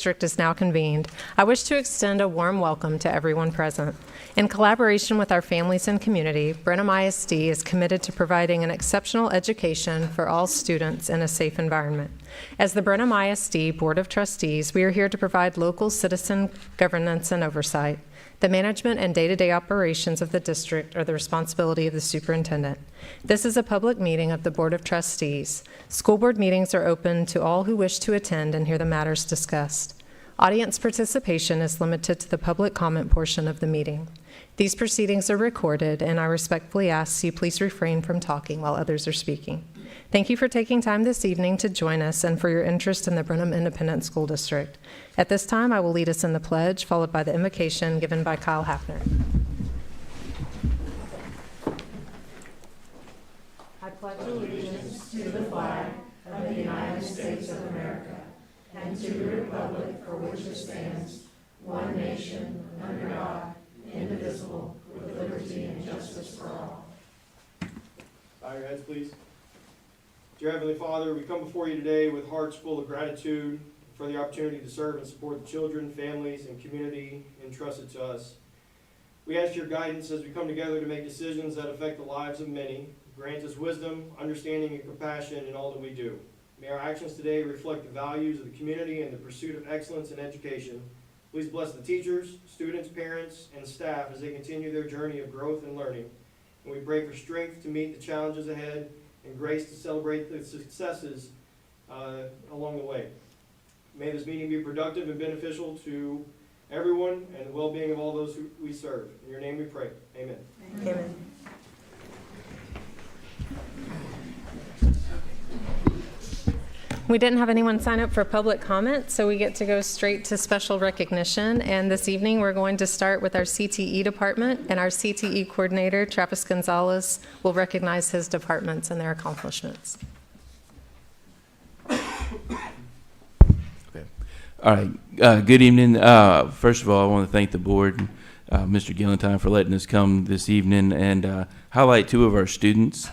District is now convened. I wish to extend a warm welcome to everyone present. In collaboration with our families and community, Brenham ISD is committed to providing an exceptional education for all students in a safe environment. As the Brenham ISD Board of Trustees, we are here to provide local citizen governance and oversight. The management and day-to-day operations of the district are the responsibility of the superintendent. This is a public meeting of the Board of Trustees. School board meetings are open to all who wish to attend and hear the matters discussed. Audience participation is limited to the public comment portion of the meeting. These proceedings are recorded, and I respectfully ask you please refrain from talking while others are speaking. Thank you for taking time this evening to join us and for your interest in the Brenham Independent School District. At this time, I will lead us in the pledge, followed by the invocation given by Kyle Hafner. I pledge allegiance to the flag of the United States of America and to the republic for which it stands, one nation, under God, indivisible, with liberty and justice for all. Bow your heads, please. Dear Heavenly Father, we come before you today with hearts full of gratitude for the opportunity to serve and support the children, families, and community entrusted to us. We ask your guidance as we come together to make decisions that affect the lives of many. Grant us wisdom, understanding, and compassion in all that we do. May our actions today reflect the values of the community and the pursuit of excellence in education. Please bless the teachers, students, parents, and staff as they continue their journey of growth and learning. And we pray for strength to meet the challenges ahead and grace to celebrate the successes along the way. May this meeting be productive and beneficial to everyone and the well-being of all those who we serve. In your name we pray. Amen. Amen. We didn't have anyone sign up for public comment, so we get to go straight to special recognition. And this evening, we're going to start with our CTE department, and our CTE coordinator, Travis Gonzalez, will recognize his departments and their accomplishments. Okay. All right. Good evening. First of all, I want to thank the board, Mr. Gillentine, for letting us come this evening and highlight two of our students.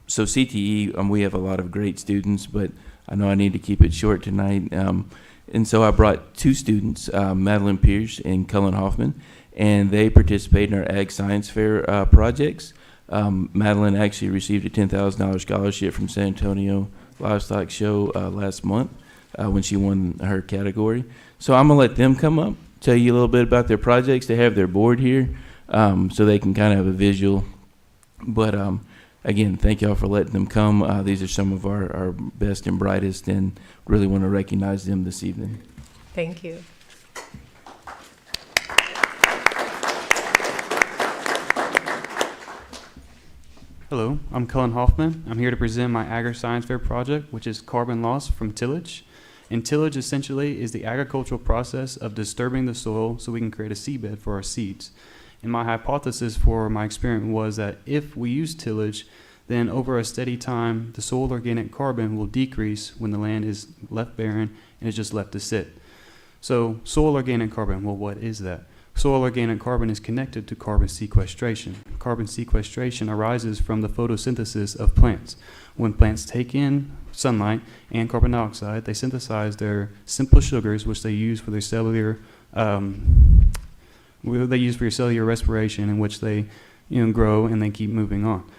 So CTE, we have a lot of great students, but I know I need to keep it short tonight. And so I brought two students, Madeline Pierce and Cullen Hoffman, and they participate in our Ag Science Fair projects. Madeline actually received a $10,000 scholarship from San Antonio Livestock Show last month when she won her category. So I'm going to let them come up, tell you a little bit about their projects. They have their board here so they can kind of have a visual. But again, thank y'all for letting them come. These are some of our best and brightest, and really want to recognize them this evening. Thank you. Hello, I'm Cullen Hoffman. I'm here to present my Agri-Science Fair project, which is carbon loss from tillage. And tillage essentially is the agricultural process of disturbing the soil so we can create a seedbed for our seeds. And my hypothesis for my experiment was that if we use tillage, then over a steady time, the soil organic carbon will decrease when the land is left barren and is just left to sit. So soil organic carbon, well, what is that? Soil organic carbon is connected to carbon sequestration. Carbon sequestration arises from the photosynthesis of plants. When plants take in sunlight and carbon dioxide, they synthesize their simple sugars, which they use for their cellular respiration, in which they grow and they keep moving on.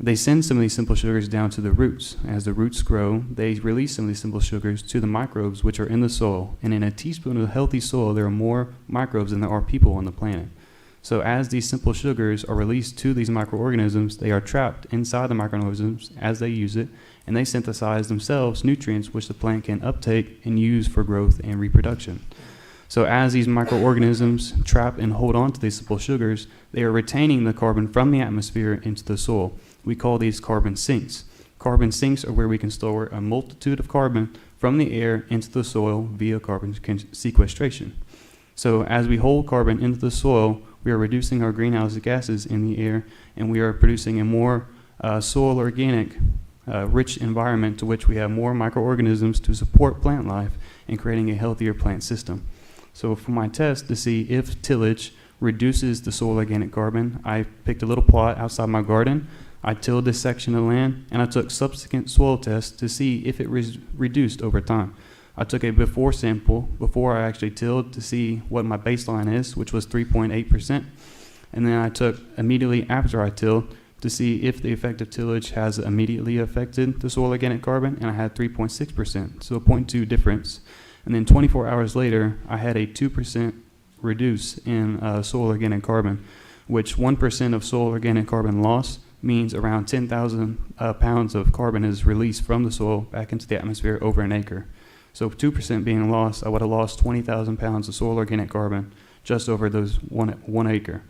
They send some of these simple sugars down to the roots. As the roots grow, they release some of these simple sugars to the microbes which are in the soil. And in a teaspoon of healthy soil, there are more microbes than there are people on the planet. So as these simple sugars are released to these microorganisms, they are trapped inside the microorganisms as they use it, and they synthesize themselves nutrients which the plant can uptake and use for growth and reproduction. So as these microorganisms trap and hold on to these simple sugars, they are retaining the carbon from the atmosphere into the soil. We call these carbon sinks. Carbon sinks are where we can store a multitude of carbon from the air into the soil via carbon sequestration. So as we hold carbon into the soil, we are reducing our greenhouse gases in the air, and we are producing a more soil organic rich environment to which we have more microorganisms to support plant life and creating a healthier plant system. So for my test to see if tillage reduces the soil organic carbon, I picked a little plot outside my garden. I tilled this section of land, and I took subsequent soil tests to see if it was reduced over time. I took a before sample before I actually tilled to see what my baseline is, which was 3.8%. And then I took immediately after I tilled to see if the effective tillage has immediately affected the soil organic carbon, and I had 3.6%, so a 0.2 difference. And then 24 hours later, I had a 2% reduce in soil organic carbon, which 1% of soil organic carbon loss means around 10,000 pounds of carbon is released from the soil back into the atmosphere over an acre. So 2% being lost, I would have lost 20,000 pounds of soil organic carbon just over those one acre.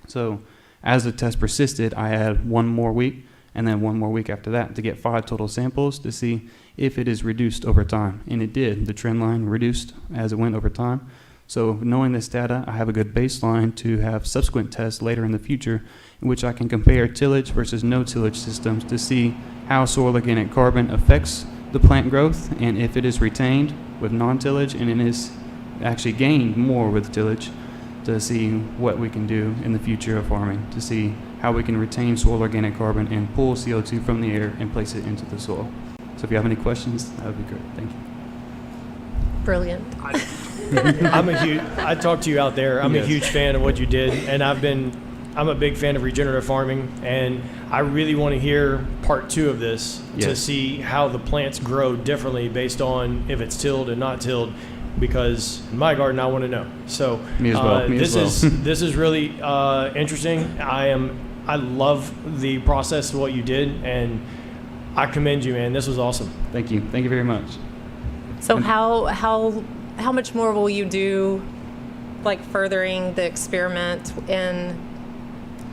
So as the test persisted, I had 1 more week and then 1 more week after that to get 5 total samples to see if it is reduced over time. And it did. The trend line reduced as it went over time. So knowing this data, I have a good baseline to have subsequent tests later in the future in which I can compare tillage versus no tillage systems to see how soil organic carbon affects the plant growth, and if it is retained with non-tillage and it is actually gained more with tillage, to see what we can do in the future of farming, to see how we can retain soil organic carbon and pull CO2 from the air and place it into the soil. So if you have any questions, that would be great. Thank you. Brilliant. I talked to you out there. I'm Yes. a huge fan of what you did, and I'm a big fan of regenerative farming, and I really want to hear part 2 of this to Yes. see how the plants grow differently based on if it's tilled and not tilled, because in my garden I want to know. So Me as well. Me this as well. this is really interesting. I love the process of what you did, and I commend you, man. This was awesome. Thank you. Thank you very much. So how much more will you do, like furthering the experiment in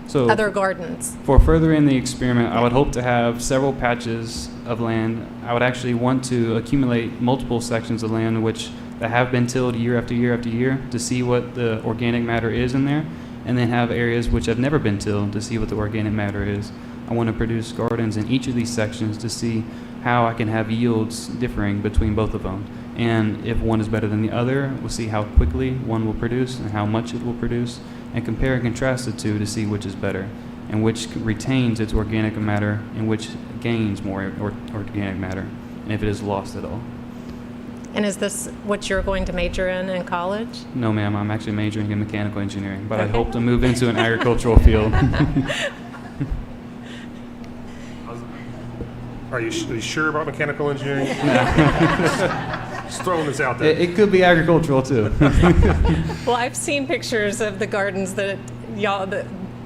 So other gardens? for furthering the experiment, I would hope to have several patches of land. I would actually want to accumulate multiple sections of land that have been tilled year after year after year to see what the organic matter is in there, and then have areas which have never been tilled to see what the organic matter is. I want to produce gardens in each of these sections to see how I can have yields differing between both of them. And if one is better than the other, we'll see how quickly one will produce and how much it will produce, and compare and contrast the two to see which is better and which retains its organic matter and which gains more organic matter, and if it is lost at all. And is this what you're going to major in college? No, ma'am, I'm actually majoring in mechanical engineering, but I Okay. hope to move into an agricultural field. Are you sure about mechanical engineering? Just throwing this out there. It could be agricultural too. Well, I've seen pictures of the gardens that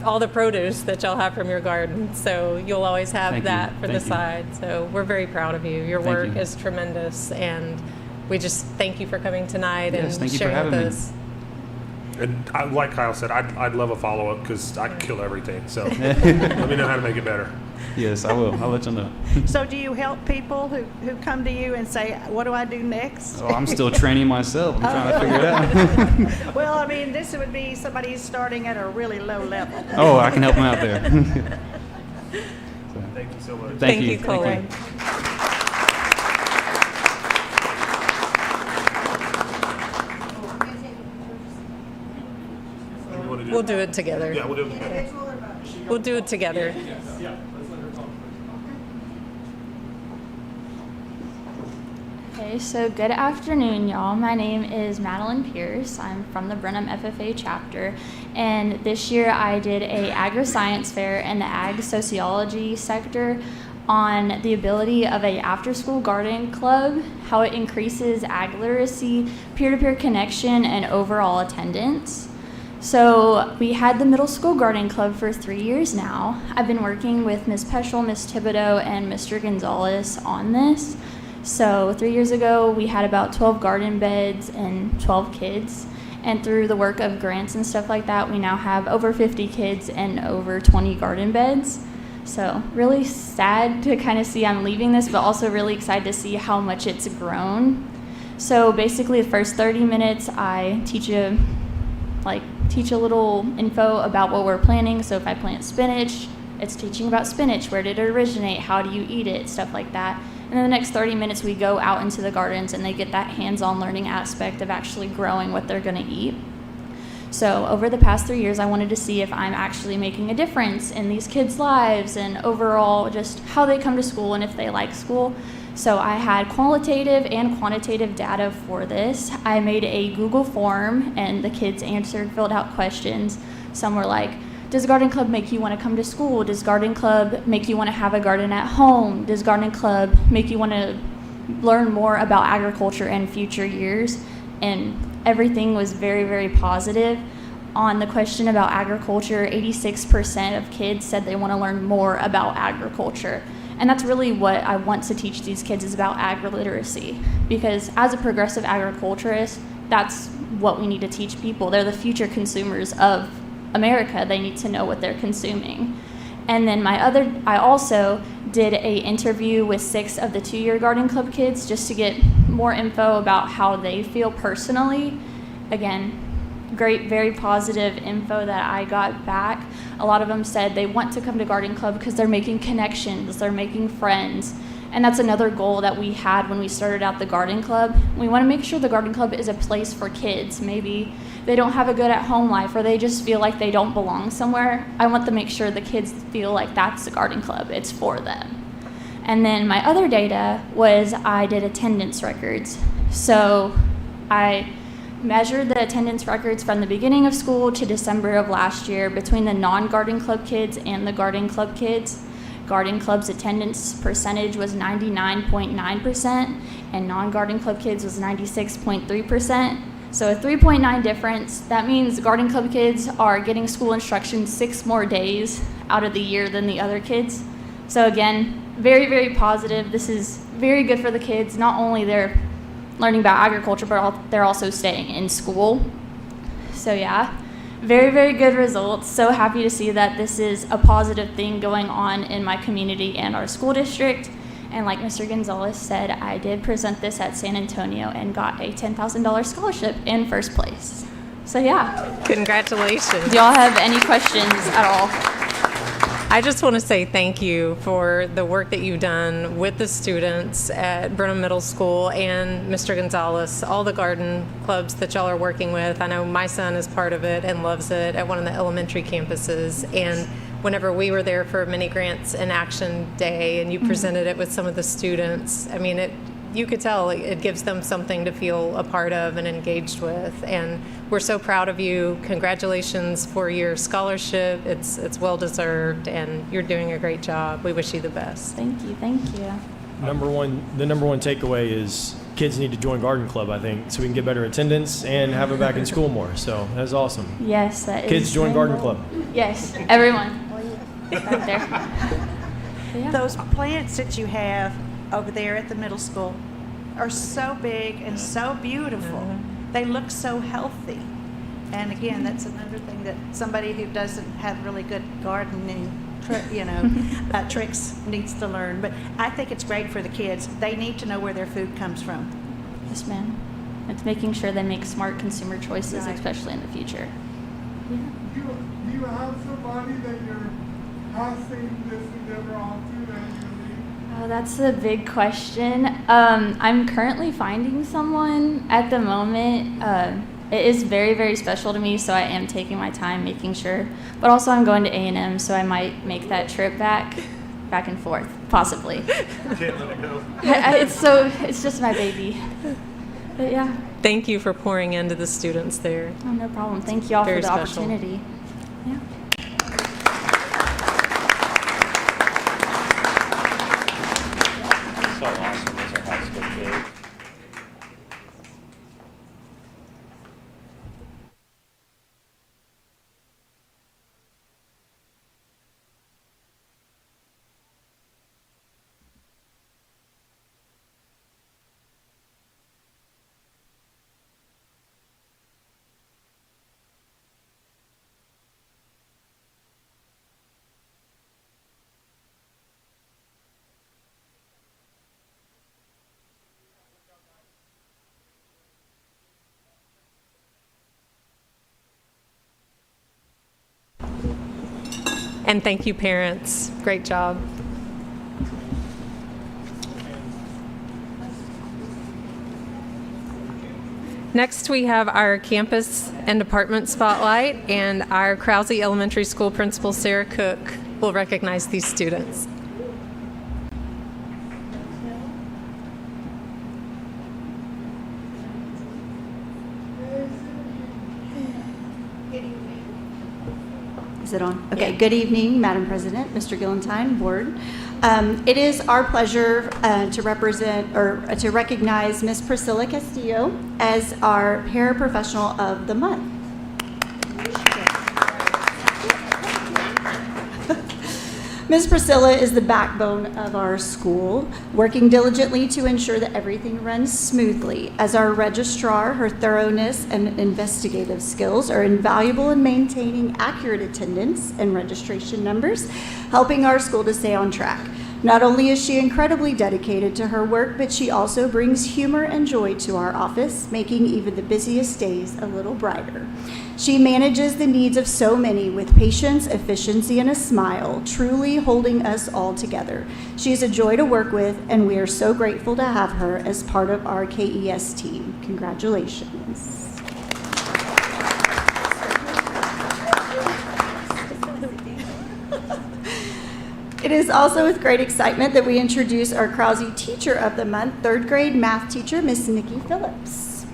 all the produce that y'all have from your garden. So you'll always have Thank you. that for the Thank you. side. So we're very proud of you. Your Thank work you. is tremendous, and we just thank you for coming tonight Yes, and thank you for sharing having with me. us. And like Kyle said, I'd love a follow-up because I kill everything. So let me know how to make it better. Yes, I will. I'll let you know. So do you help people who come to you and say, what do I do next? Oh, I'm still training myself. I'm trying to figure it out. Well, I mean, this would be somebody who's starting at a really low level. Oh, I can help them out there. Thank you so much. Thank you, Thank Colin. You wanna do We'll do it together. Yeah, we'll do it. We'll do it together. Okay, so good afternoon, y'all. My name is Madeline Pierce. I'm from the Brenham FFA chapter, and this year I did a agri-science fair in the ag sociology sector on the ability of a after-school garden club, how it increases ag literacy, peer-to-peer connection, and overall attendance. So we had the middle school garden club for 3 years now. I've been working with Ms. Peschel, Ms. Thibodeau, and Mr. Gonzalez on this. So 3 years ago, we had about 12 garden beds and 12 kids. And through the work of grants and stuff like that, we now have over 50 kids and over 20 garden beds. So really sad to kind of see I'm leaving this, but also really excited to see how much it's grown. So basically the first 30 minutes, I teach a little info about what we're planting. So if I plant spinach, it's teaching about spinach. Where did it originate? How do you eat it? Stuff like that. And then the next 30 minutes, we go out into the gardens and they get that hands-on learning aspect of actually growing what they're going to eat. So over the past 3 years, I wanted to see if I'm actually making a difference in these kids' lives and overall just how they come to school and if they like school. So I had qualitative and quantitative data for this. I made a Google form and the kids answered, filled out questions. Some were like, does garden club make you want to come to school? Does garden club make you want to have a garden at home? Does garden club make you want to learn more about agriculture in future years? And everything was very, very positive. On the question about agriculture, 86% of kids said they want to learn more about agriculture. And that's really what I want to teach these kids, is about agri-literacy. Because as a progressive agriculturist, that's what we need to teach people. They're the future consumers of America. They need to know what they're consuming. And then I also did a interview with 6 of the 2-year garden club kids just to get more info about how they feel personally. Again, great, very positive info that I got back. A lot of them said they want to come to garden club because they're making connections, they're making friends. And that's another goal that we had when we started out the garden club. We want to make sure the garden club is a place for kids. Maybe they don't have a good at-home life, or they just feel like they don't belong somewhere. I want to make sure the kids feel like that's the garden club. It's for them. And then my other data was I did attendance records. So I measured the attendance records from the beginning of school to December of last year between the non-garden club kids and the garden club kids. Garden club's attendance percentage was 99.9%, and non-garden club kids was 96.3%. So a 3.9 difference. That means garden club kids are getting school instruction 6 more days out of the year than the other kids. So again, very, very positive. This is very good for the kids. Not only they're learning about agriculture, but they're also staying in school. So yeah, very, very good results. So happy to see that this is a positive thing going on in my community and our school district. And like Mr. Gonzalez said, I did present this at San Antonio and got a $10,000 scholarship in first place. So yeah. Congratulations. Do y'all have any questions at all? I just want to say thank you for the work that you've done with the students at Brenham Middle School and Mr. Gonzalez, all the garden clubs that y'all are working with. I know my son is part of it and loves it at one of the elementary campuses. And whenever we were there for Mini Grants in Action Day and you presented it with some of the students, I mean, you could tell it gives them something to feel a part of and engaged with. And we're so proud of you. Congratulations for your scholarship. It's well deserved, and you're doing a great job. We wish you the best. Thank you, thank you. The number one takeaway is kids need to join garden club, I think, so we can get better attendance and have them back in school more. So that's awesome. Yes, that is. Kids join garden club. Yes, everyone. Right there. Yeah. Those plants that you have over there at the middle school are so big and so beautiful. They look so healthy. And again, that's another thing that somebody who doesn't have really good gardening tricks needs to learn. But I think it's great for the kids. They need to know where their food comes from. Yes, ma'am. It's making sure they make smart consumer choices, Right. especially in the future. Yeah. Do you have somebody that you're passing this endeavor on to that you lead? Oh, that's a big question. I'm currently finding someone at the moment. It is very, very special to me, so I am taking my time making sure. But also I'm going to A&M, so I might make that trip back and forth, possibly. Can't let it go. It's just my baby. But yeah, Thank you for pouring into the students there. oh, no problem. Thank you all Very for the special. opportunity. Yeah. So awesome as a high school kid. And thank you, parents. Great job. Next, we have our campus and department spotlight, and our Krause Elementary School Principal, Sarah Cook, will recognize these students. Is it on? Okay. Good evening, Madam President, Mr. Gillentine, Board. It is our pleasure to represent or to recognize Ms. Priscilla Castillo as our Paraprofessional of the Month. Ms. Priscilla is the backbone of our school, working diligently to ensure that everything runs smoothly. As our registrar, her thoroughness and investigative skills are invaluable in maintaining accurate attendance and registration numbers, helping our school to stay on track. Not only is she incredibly dedicated to her work, but she also brings humor and joy to our office, making even the busiest days a little brighter. She manages the needs of so many with patience, efficiency, and a smile, truly holding us all together. She's a joy to work with, and we are so grateful to have her as part of our KES team. Congratulations. It is also with great excitement that we introduce our Krause Teacher of the Month, third grade math teacher, Miss Nikki Phillips.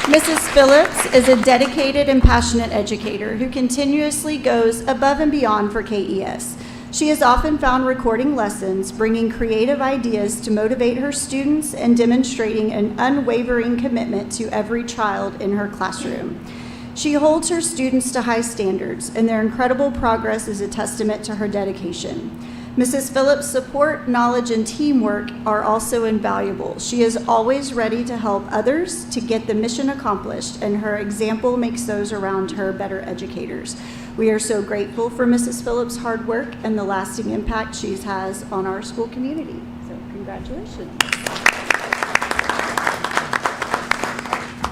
Mrs. Phillips is a dedicated and passionate educator who continuously goes above and beyond for KES. She is often found recording lessons, bringing creative ideas to motivate her students and demonstrating an unwavering commitment to every child in her classroom. She holds her students to high standards, and their incredible progress is a testament to her dedication. Mrs. Phillips' support, knowledge, and teamwork are also invaluable. She is always ready to help others to get the mission accomplished, and her example makes those around her better educators. We are so grateful for Mrs. Phillips' hard work and the lasting impact she has on our school community. So congratulations.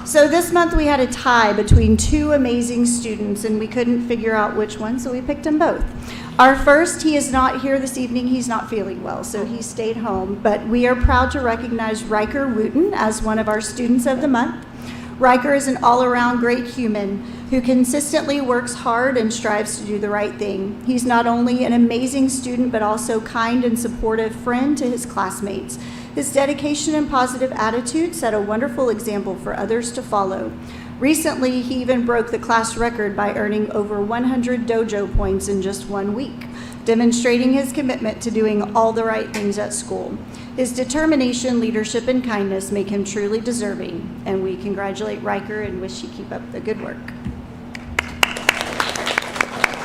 So this month we had a tie between two amazing students, and we couldn't figure out which one, so we picked them both. Our first, he is not here this evening. He's not feeling well, so he stayed home. But we are proud to recognize Riker Wooten as one of our Students of the Month. Riker is an all-around great human who consistently works hard and strives to do the right thing. He's not only an amazing student, but also kind and supportive friend to his classmates. His dedication and positive attitude set a wonderful example for others to follow. Recently, he even broke the class record by earning over 100 dojo points in just 1 week, demonstrating his commitment to doing all the right things at school. His determination, leadership, and kindness make him truly deserving, and we congratulate Riker and wish he keep up the good work.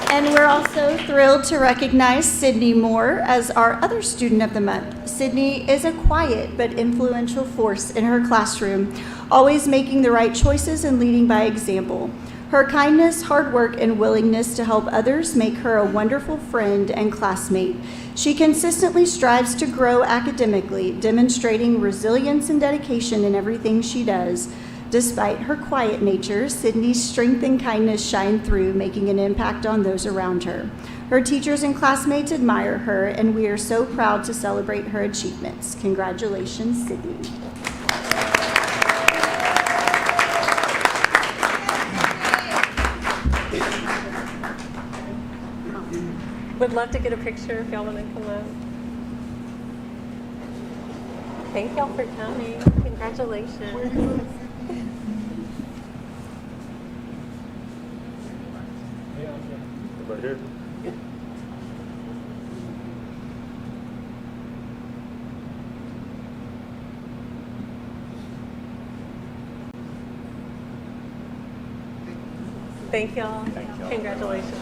And we're also thrilled to recognize Sydney Moore as our other Student of the Month. Sydney is a quiet but influential force in her classroom, always making the right choices and leading by example. Her kindness, hard work, and willingness to help others make her a wonderful friend and classmate. She consistently strives to grow academically, demonstrating resilience and dedication in everything she does. Despite her quiet nature, Sydney's strength and kindness shine through, making an impact on those around her. Her teachers and classmates admire her, and we are so proud to celebrate her achievements. Congratulations, Sydney. Would love to get a picture if y'all want to come up. Thank y'all for coming. Congratulations. Right here. Thank y'all. Thank y'all. Congratulations.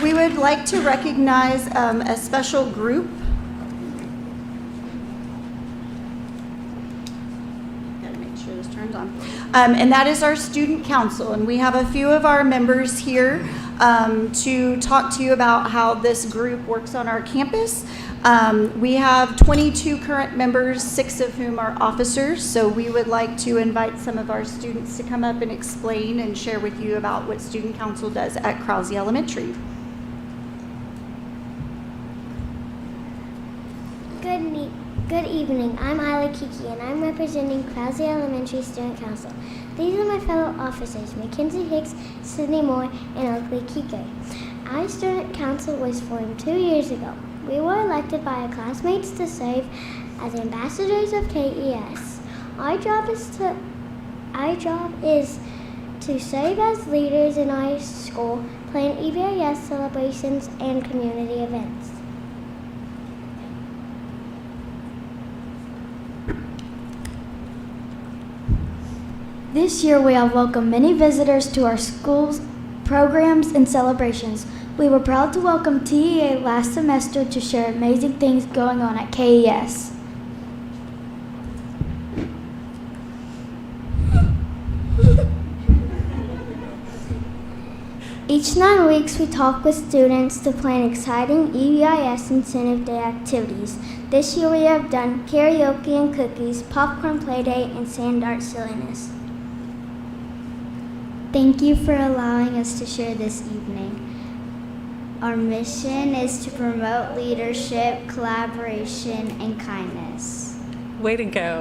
We would like to recognize a special group. Gotta make sure this turns on. And that is our student council. And we have a few of our members here to talk to you about how this group works on our campus. We have 22 current members, 6 of whom are officers. So we would like to invite some of our students to come up and explain and share with you about what student council does at Krause Elementary. Good evening. I'm Isla Kiki, and I'm representing Krause Elementary Student Council. These are my fellow officers, Mackenzie Hicks, Sydney Moore, and Oakley Kike. Our student council was formed 2 years ago. We were elected by our classmates to serve as ambassadors of KES. Our job is to serve as leaders in our school, plan EVIS celebrations and community events. This year we have welcomed many visitors to our school's programs and celebrations. We were proud to welcome TEA last semester to share amazing things going on at KES. Each 9 weeks, we talk with students to plan exciting EVIS Incentive Day activities. This year, we have done karaoke and cookies, popcorn play day, and sand art silliness. Thank you for allowing us to share this evening. Our mission is to promote leadership, collaboration, and kindness. Way to go.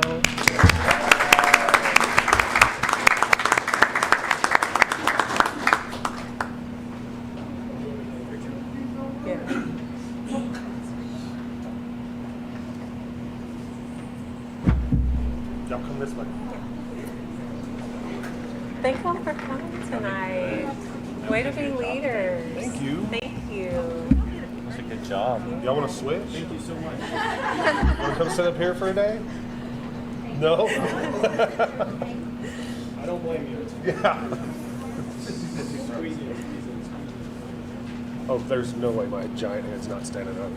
Y'all come this way. Thank you all for coming tonight. Way to be leaders. Thank you. Thank you. That's a good job. Y'all want to switch? Thank you so much. Want to come sit up here for a day? No? I don't blame you. Yeah. Squeeze it. Oh, there's no way my giant head's not standing up.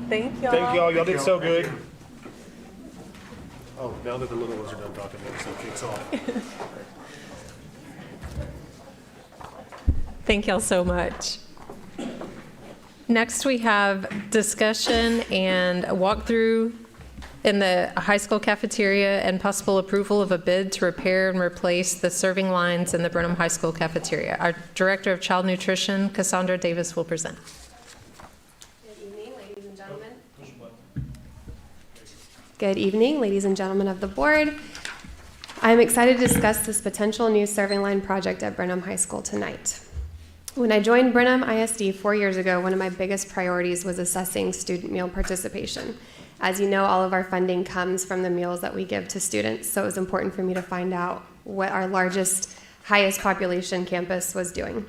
Thank y'all. Thank y'all. Y'all did so good. Oh, now that the little ones are done talking, so it kicks off. Thank y'all so much. Next, we have discussion and a walkthrough in the high school cafeteria and possible approval of a bid to repair and replace the serving lines in the Brenham High School cafeteria. Our Director of Child Nutrition, Cassandra Davis, will present. Good evening, ladies and gentlemen of the board. I'm excited to discuss this potential new serving line project at Brenham High School tonight. When I joined Brenham ISD 4 years ago, one of my biggest priorities was assessing student meal participation. As you know, all of our funding comes from the meals that we give to students, so it was important for me to find out what our largest, highest population campus was doing.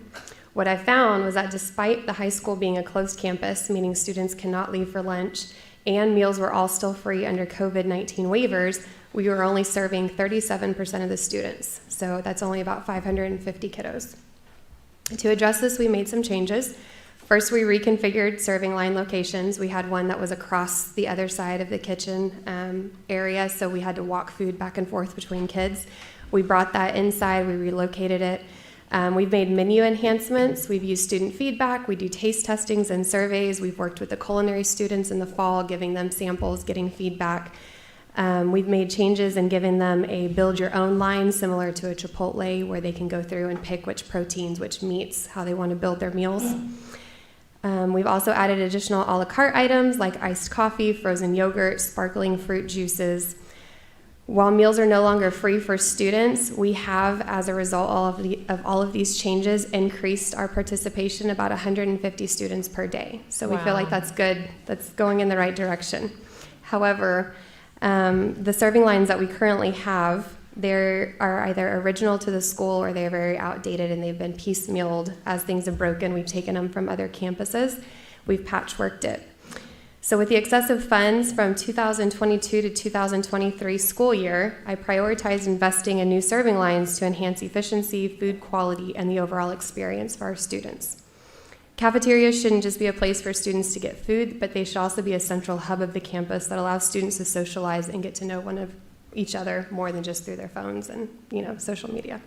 What I found was that despite the high school being a closed campus, meaning students cannot leave for lunch, and meals were all still free under COVID-19 waivers, we were only serving 37% of the students. So that's only about 550 kiddos. To address this, we made some changes. First, we reconfigured serving line locations. We had one that was across the other side of the kitchen area, so we had to walk food back and forth between kids. We brought that inside, we relocated it. We've made menu enhancements. We've used student feedback. We do taste testings and surveys. We've worked with the culinary students in the fall, giving them samples, getting feedback. We've made changes and given them a build your own line similar to a Chipotle, where they can go through and pick which proteins, which meats, how they want to build their meals. We've also added additional a la carte items like iced coffee, frozen yogurt, sparkling fruit juices. While meals are no longer free for students, we have, as a result of all of these changes, increased our participation about 150 students per day. So we feel like that's good. That's going in the right direction. However, the serving lines that we currently have, they are either original to the school or they're very outdated and they've been piecemealed. As things have broken, we've taken them from other campuses. We've patchworked it. So with the excessive funds from 2022 to 2023 school year, I prioritized investing in new serving lines to enhance efficiency, food quality, and the overall experience for our students. Cafeterias shouldn't just be a place for students to get food, but they should also be a central hub of the campus that allows students to socialize and get to know one of each other more than just through their phones and, social media.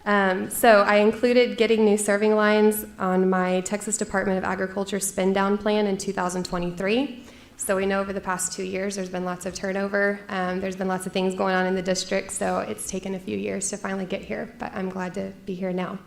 So I included getting new serving lines on my Texas Department of Agriculture spin down plan in 2023. So we know over the past 2 years there's been lots of turnover. There's been lots of things going on in the district, so it's taken a few years to finally get here, but I'm glad to be here now.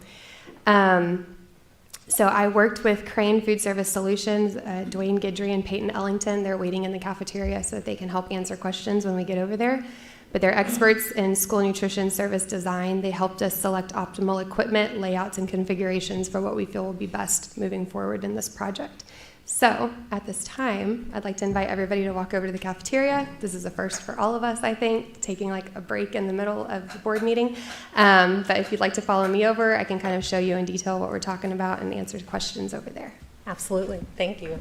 So I worked with Crane Food Service Solutions, Dwayne Guidry and Peyton Ellington. They're waiting in the cafeteria so that they can help answer questions when we get over there. But they're experts in school nutrition service design. They helped us select optimal equipment, layouts, and configurations for what we feel will be best moving forward in this project. So at this time, I'd like to invite everybody to walk over to the cafeteria. This is a first for all of us, I think, taking like a break in the middle of the board meeting. But if you'd like to follow me over, I can kind of show you in detail what we're talking about and answer questions over there. Absolutely. Thank you.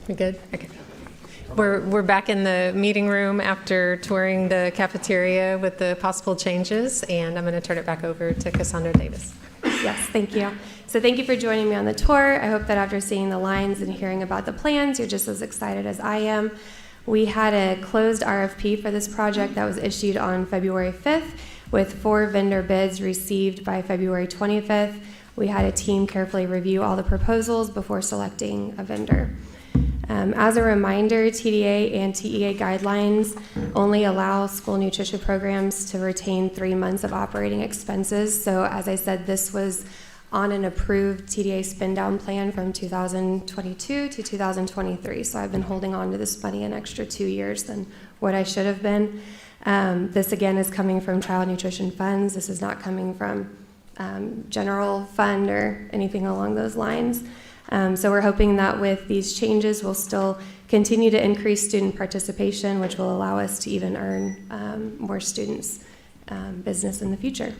We good? Okay. We're back in the meeting room after touring the cafeteria with the possible changes, and I'm going to turn it back over to Cassandra Davis. Yes, thank you. So thank you for joining me on the tour. I hope that after seeing the lines and hearing about the plans, you're just as excited as I am. We had a closed RFP for this project that was issued on February 5th, with 4 vendor bids received by February 25th. We had a team carefully review all the proposals before selecting a vendor. As a reminder, TDA and TEA guidelines only allow school nutrition programs to retain 3 months of operating expenses. So as I said, this was on an approved TDA spend down plan from 2022 to 2023. So I've been holding on to this money an extra 2 years than what I should have been. This again is coming from child nutrition funds. This is not coming from general fund or anything along those lines. So we're hoping that with these changes, we'll still continue to increase student participation, which will allow us to even earn more students business in the future.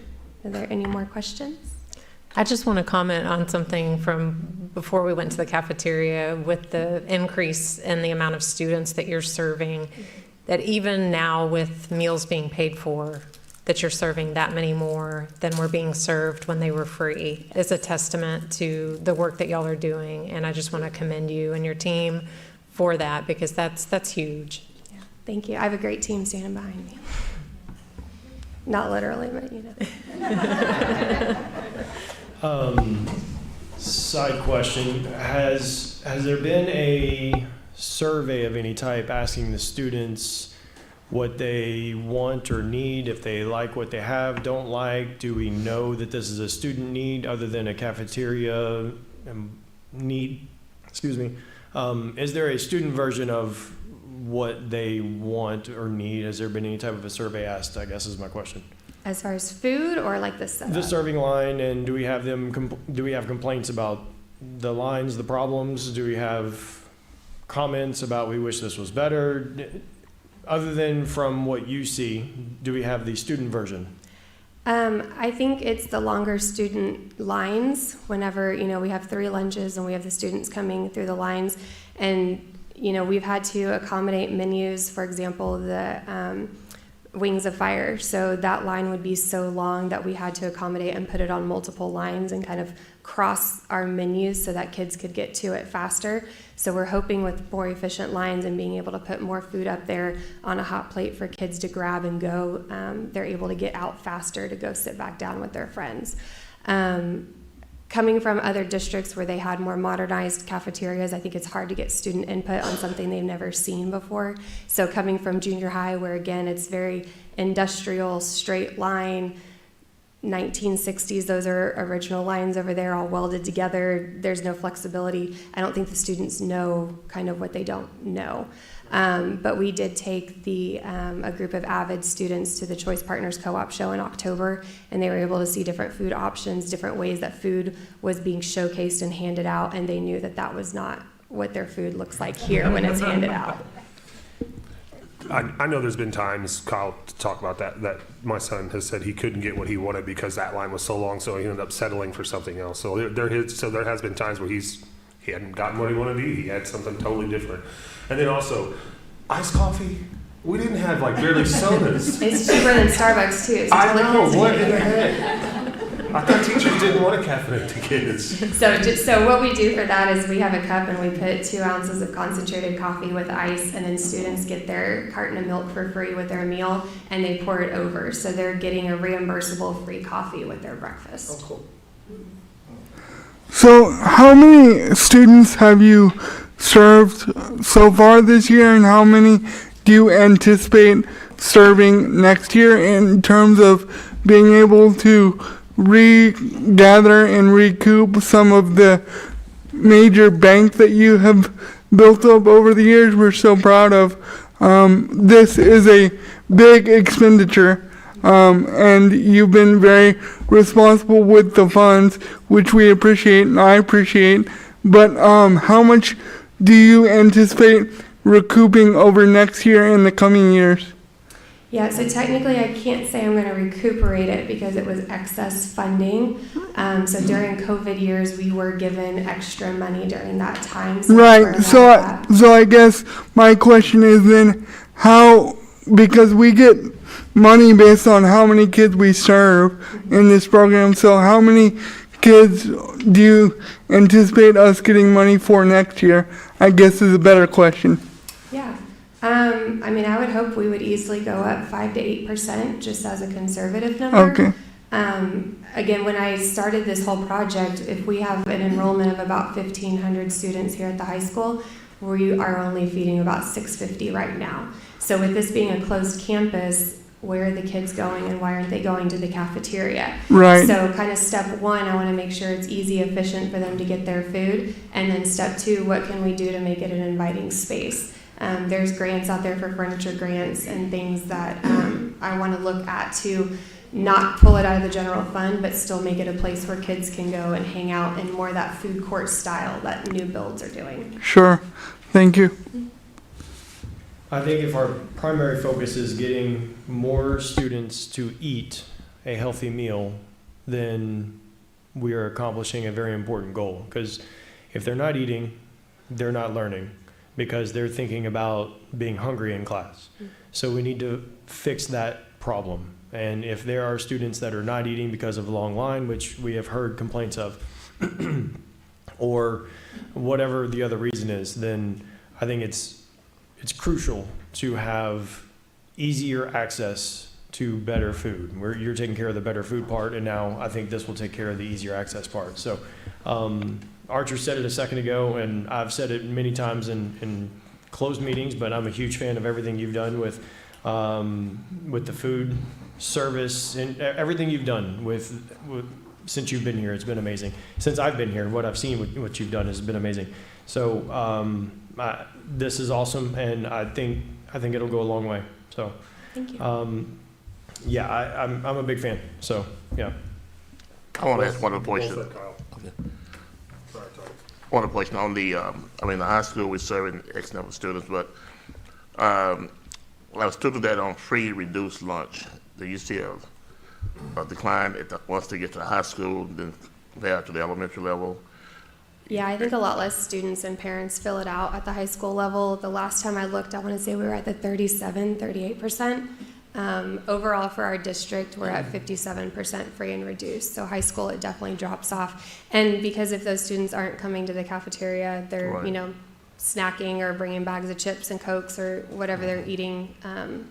Are there any more questions? I just want to comment on something from before we went to the cafeteria with the increase in the amount of students that you're serving, that even now with meals being paid for, that you're serving that many more than were being served when they were free is a testament to the work that y'all are doing. And I just want to commend you and your team for that, because that's huge. Yeah, thank you. I have a great team standing behind me. Not literally, but you know. Side question, has there been a survey of any type asking the students what they want or need, if they like what they have, don't like? Do we know that this is a student need other than a cafeteria need? Excuse me. Is there a student version of what they want or need? Has there been any type of a survey asked, I guess is my question. As far as food or like the setup? The serving line, and do we have complaints about the lines, the problems? Do we have comments about we wish this was better? Other than from what you see, do we have the student version? I think it's the longer student lines whenever, we have 3 lunches and we have the students coming through the lines. And, we've had to accommodate menus, for example, the Wings of Fire. So that line would be so long that we had to accommodate and put it on multiple lines and kind of cross our menus so that kids could get to it faster. So we're hoping with more efficient lines and being able to put more food up there on a hot plate for kids to grab and go, they're able to get out faster to go sit back down with their friends. Coming from other districts where they had more modernized cafeterias, I think it's hard to get student input on something they've never seen before. So coming from junior high, where again, it's very industrial, straight line, 1960s, those are original lines over there, all welded together. There's no flexibility. I don't think the students know kind of what they don't know. But we did take a group of avid students to the Choice Partners Co-op show in October, and they were able to see different food options, different ways that food was being showcased and handed out, and they knew that that was not what their food looks like here when it's handed out. I know there's been times, Kyle, to talk about that my son has said he couldn't get what he wanted because that line was so long, so he ended up settling for something else. So there has been times where he hadn't gotten what he wanted to eat. He had something totally different. And then also, iced coffee. We didn't have barely sodas. It's cheaper than Starbucks too. So I know, what in the heck? I thought teachers didn't want to caffeinate the kids. So what we do for that is we have a cup and we put 2 ounces of concentrated coffee with ice, and then students get their carton of milk for free with their meal, and they pour it over. So they're getting a reimbursable free coffee with their breakfast. Oh, cool. So how many students have you served so far this year, and how many do you anticipate serving next year in terms of being able to regather and recoup some of the major bank that you have built up over the years? We're so proud of. This is a big expenditure, and you've been very responsible with the funds, which we appreciate and I appreciate. But how much do you anticipate recouping over next year and the coming years? Yeah, so technically I can't say I'm going to recuperate it because it was excess funding. So during COVID years, we were given extra money during that time. So Right. So I guess my question is then how, because we get money based on how many kids we serve in this program. So how many kids do you anticipate us getting money for next year? I guess is a better question. Yeah. I mean, I would hope we would easily go up 5 to 8% just as a conservative number. Okay. Again, when I started this whole project, if we have an enrollment of about 1,500 students here at the high school, we are only feeding about 650 right now. So with this being a closed campus, where are the kids going and why aren't they going to the cafeteria? Right. So kind of step one, I want to make sure it's easy, efficient for them to get their food. And then step two, what can we do to make it an inviting space? There's grants out there for furniture grants and things that I want to look at to not pull it out of the general fund, but still make it a place where kids can go and hang out in more that food court style that new builds are doing. Sure. Thank you. I think if our primary focus is getting more students to eat a healthy meal, then we are accomplishing a very important goal. Because if they're not eating, they're not learning, because they're thinking about being hungry in class. So we need to fix that problem. And if there are students that are not eating because of a long line, which we have heard complaints of, or whatever the other reason is, then I think it's crucial to have easier access to better food. You're taking care of the better food part, and now I think this will take care of the easier access part. So Archer said it a second ago, and I've said it many times in closed meetings, but I'm a huge fan of everything you've done with the food service and everything you've done with since you've been here. It's been amazing. Since I've been here, what I've seen, what you've done has been amazing. So this is awesome, and I think it'll go a long way. So thank you. I'm a big fan. So yeah. I want to ask one other question. One other question on the the high school we're serving X number of students, but students that on free reduced lunch, do you see a decline once they get to the high school than compared to the elementary level? Yeah, I think a lot less students and parents fill it out at the high school level. The last time I looked, I want to say we were at the 38%. Overall for our district, we're at 57% free and reduced. So high school, it definitely drops off. And because if those students aren't coming to the cafeteria, they're, Right. Snacking or bringing bags of chips and Cokes or whatever they're eating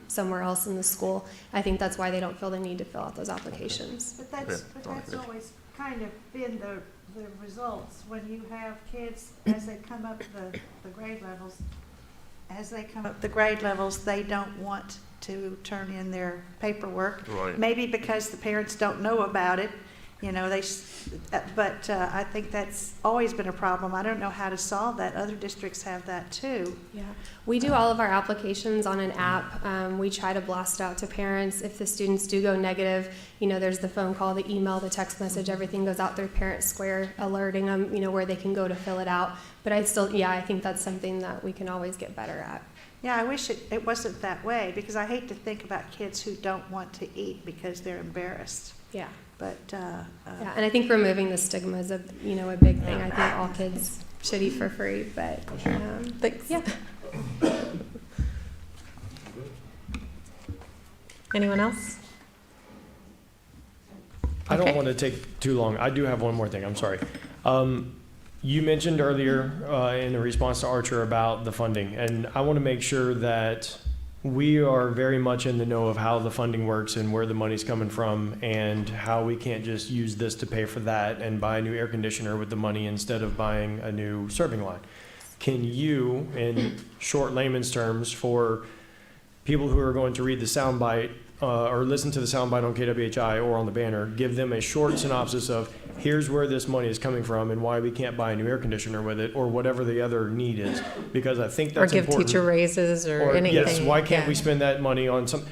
somewhere else in the school. I think that's why they don't feel the need to fill out those applications. But that's always kind of been the results when you have kids as they come up the grade levels. As they come up the grade levels, they don't want to turn in their paperwork. Right. Maybe because the parents don't know about it, but I think that's always been a problem. I don't know how to solve that. Other districts have that too. Yeah, we do all of our applications on an app. We try to blast out to parents. If the students do go negative, there's the phone call, the email, the text message, everything goes out through Parent Square, alerting them, where they can go to fill it out. But I think that's something that we can always get better at. Yeah, I wish it wasn't that way, because I hate to think about kids who don't want to eat because they're embarrassed. Yeah. But yeah, and I think removing the stigma is a big thing. I think all kids should eat for free, but Thanks. yeah. Anyone else? I don't Okay. want to take too long. I do have one more thing. I'm sorry. You mentioned earlier in the response to Archer about the funding, and I want to make sure that we are very much in the know of how the funding works and where the money's coming from, and how we can't just use this to pay for that and buy a new air conditioner with the money instead of buying a new serving line. Can you, in short layman's terms, for people who are going to read the soundbite or listen to the soundbite on KWHI or on the banner, give them a short synopsis of here's where this money is coming from and why we can't buy a new air conditioner with it, or whatever the other need is, because I think that's Or give important. teacher raises or anything. Yes, why can't Yeah. we spend that money on some?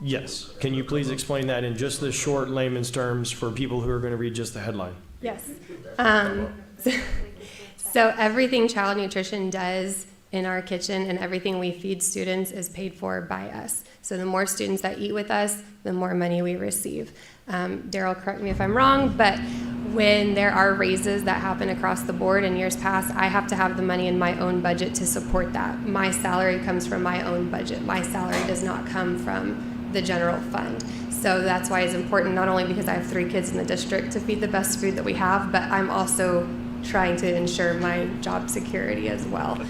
Yes, can you please explain that in just the short layman's terms for people who are going to read just the headline? Yes. So everything Child Nutrition does in our kitchen, and everything we feed students is paid for by us. So the more students that eat with us, the more money we receive. Daryl, correct me if I'm wrong, but when there are raises that happen across the board in years past, I have to have the money in my own budget to support that. My salary comes from my own budget. My salary does not come from the general fund. So that's why it's important, not only because I have 3 kids in the district to feed the best food that we have, but I'm also trying to ensure my job security as well.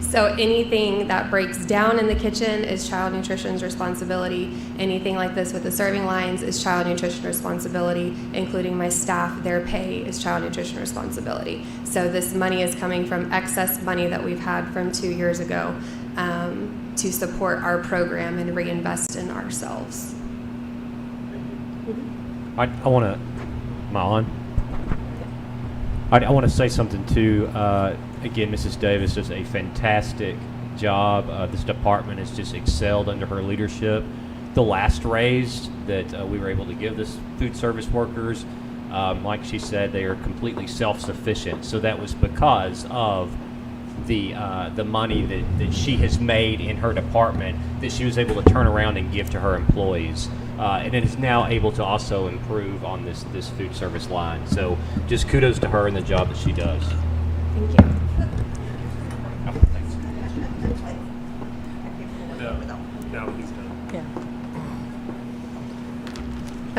So anything that breaks down in the kitchen is child nutrition's responsibility. Anything like this with the serving lines is child nutrition responsibility, including my staff. Their pay is child nutrition responsibility. So this money is coming from excess money that we've had from 2 years ago to support our program and reinvest in ourselves. I want to, am I on? I want to say something too. Again, Mrs. Davis does a fantastic job. This department has just excelled under her leadership. The last raise that we were able to give this food service workers, like she said, they are completely self-sufficient. So that was because of the money that she has made in her department that she was able to turn around and give to her employees. And it is now able to also improve on this food service line. So just kudos to her and the job that she does. Thank you. Now he's done. Yeah.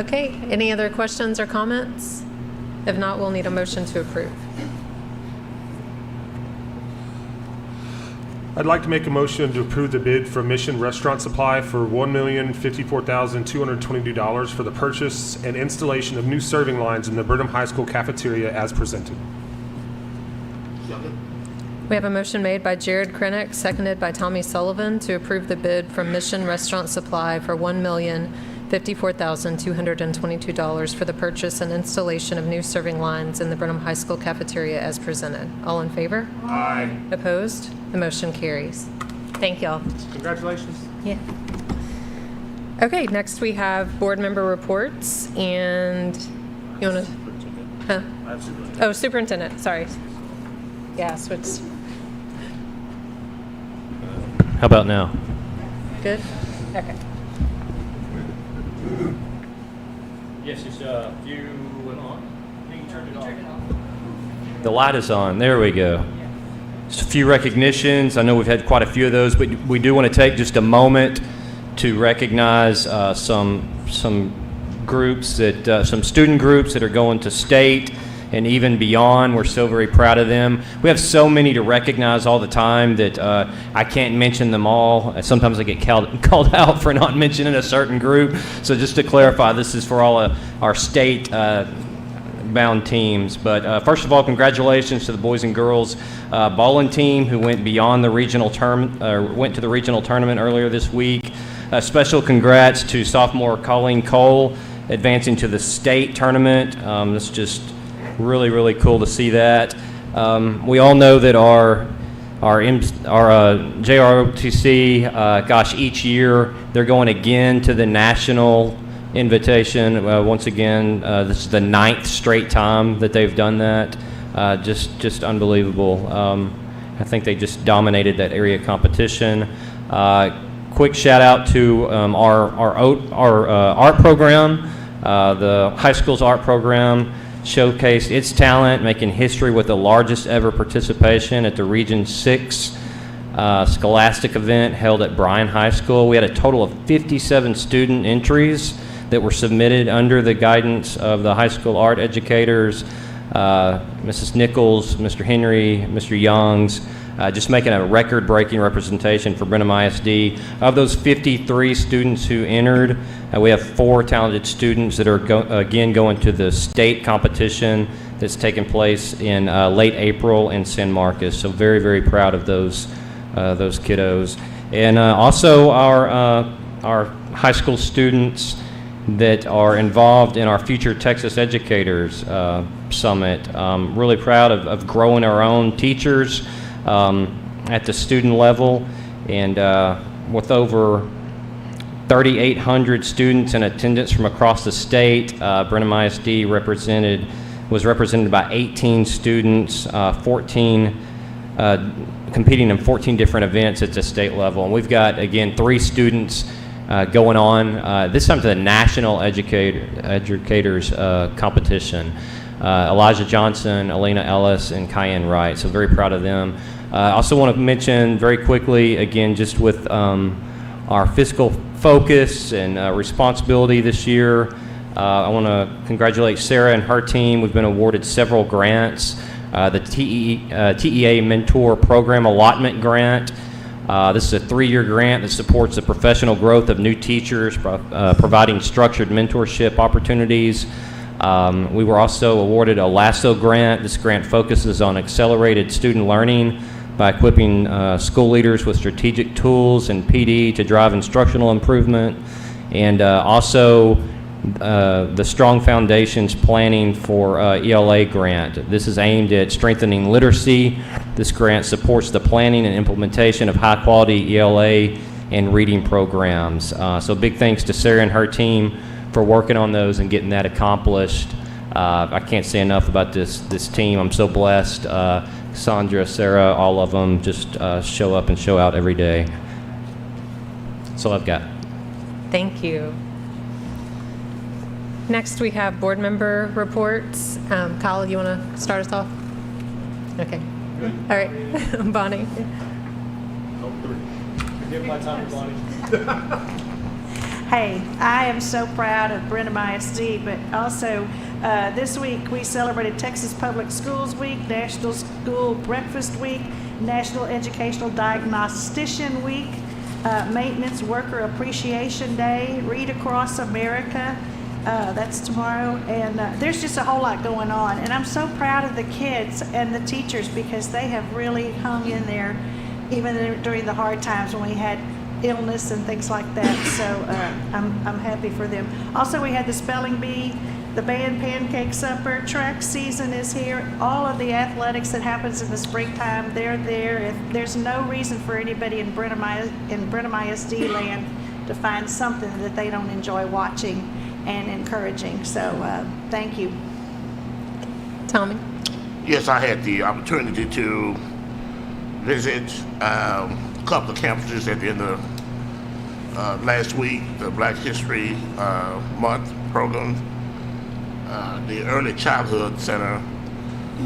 Okay, any other questions or comments? If not, we'll need a motion to approve. I'd like to make a motion to approve the bid from Mission Restaurant Supply for $1,054,222 for the purchase and installation of new serving lines in the Brenham High School cafeteria as presented. We have a motion made by Jared Krennick, seconded by Tommy Sullivan, to approve the bid from Mission Restaurant Supply for $1,054,222 for the purchase and installation of new serving lines in the Brenham High School cafeteria as presented. All in favor? Aye. Opposed? The motion carries. Thank y'all. Congratulations. Yeah. Okay, next we have board member reports, and you want to? Huh? Oh, superintendent. Sorry. Yeah, switch. How about now? Good. Okay. Yes, just a few. On. You can turn it off. The light is on. There we go. Just a few recognitions. I know we've had quite a few of those, but we do want to take just a moment to recognize some groups that some student groups that are going to state and even beyond. We're so very proud of them. We have so many to recognize all the time that I can't mention them all. Sometimes I get called out for not mentioning a certain group. So just to clarify, this is for all our state bound teams. But first of all, congratulations to the boys and girls bowling team who went beyond the regional went to the regional tournament earlier this week. Special congrats to sophomore Colleen Cole advancing to the state tournament. That's just really, really cool to see that. We all know that our JROTC, each year they're going again to the national invitation. Once again, this is the 9th straight time that they've done that. Just unbelievable. I think they just dominated that area competition. Quick shout out to our art program. The high school's art program showcased its talent, making history with the largest ever participation at the Region 6 Scholastic event held at Bryan High School. We had a total of 57 student entries that were submitted under the guidance of the high school art educators, Mrs. Nichols, Mr. Henry, Mr. Youngs, just making a record-breaking representation for Brenham ISD. Of those 53 students who entered, we have 4 talented students that are going to the state competition that's taking place in late April in San Marcos. So very, very proud of those kiddos. And also our high school students that are involved in our Future Texas Educators Summit. Really proud of growing our own teachers at the student level, and with over 3,800 students in attendance from across the state, Brenham ISD was represented by 18 students, 14 competing in 14 different events at the state level. And we've got, again, 3 students going on, this time to the National Educators Competition. Elijah Johnson, Elena Ellis, and Cayenne Wright. So very proud of them. I also want to mention very quickly, again, just with our fiscal focus and responsibility this year, I want to congratulate Sarah and her team. We've been awarded several grants. The TEA Mentor Program Allotment Grant. This is a 3-year grant that supports the professional growth of new teachers, providing structured mentorship opportunities. We were also awarded a LASSO grant. This grant focuses on accelerated student learning by equipping school leaders with strategic tools and PD to drive instructional improvement. And also the Strong Foundations Planning for ELA grant. This is aimed at strengthening literacy. This grant supports the planning and implementation of high-quality ELA and reading programs. So big thanks to Sarah and her team for working on those and getting that accomplished. I can't say enough about this team. I'm so blessed. Sandra, Sarah, all of them just show up and show out every day. That's all I've got. Thank you. Next, we have board member reports. Kyle, you want to start us off? Okay. All right. Bonnie. Give my time to Bonnie. Hey, I am so proud of Brenham ISD, but also this week we celebrated Texas Public Schools Week, National School Breakfast Week, National Educational Diagnostician Week, Maintenance Worker Appreciation Day, Read Across America. That's tomorrow, and there's just a whole lot going on. And I'm so proud of the kids and the teachers because they have really hung in there, even during the hard times when we had illness and things like that. So I'm happy for them. Also, we had the spelling bee, the band pancake supper, track season is here. All of the athletics that happens in the springtime, they're there. If there's no reason for anybody in Brenham ISD land to find something that they don't enjoy watching and encouraging. So thank you. Tommy. Yes, I had the opportunity to visit a couple of campuses at the end of last week, the Black History Month program. The Early Childhood Center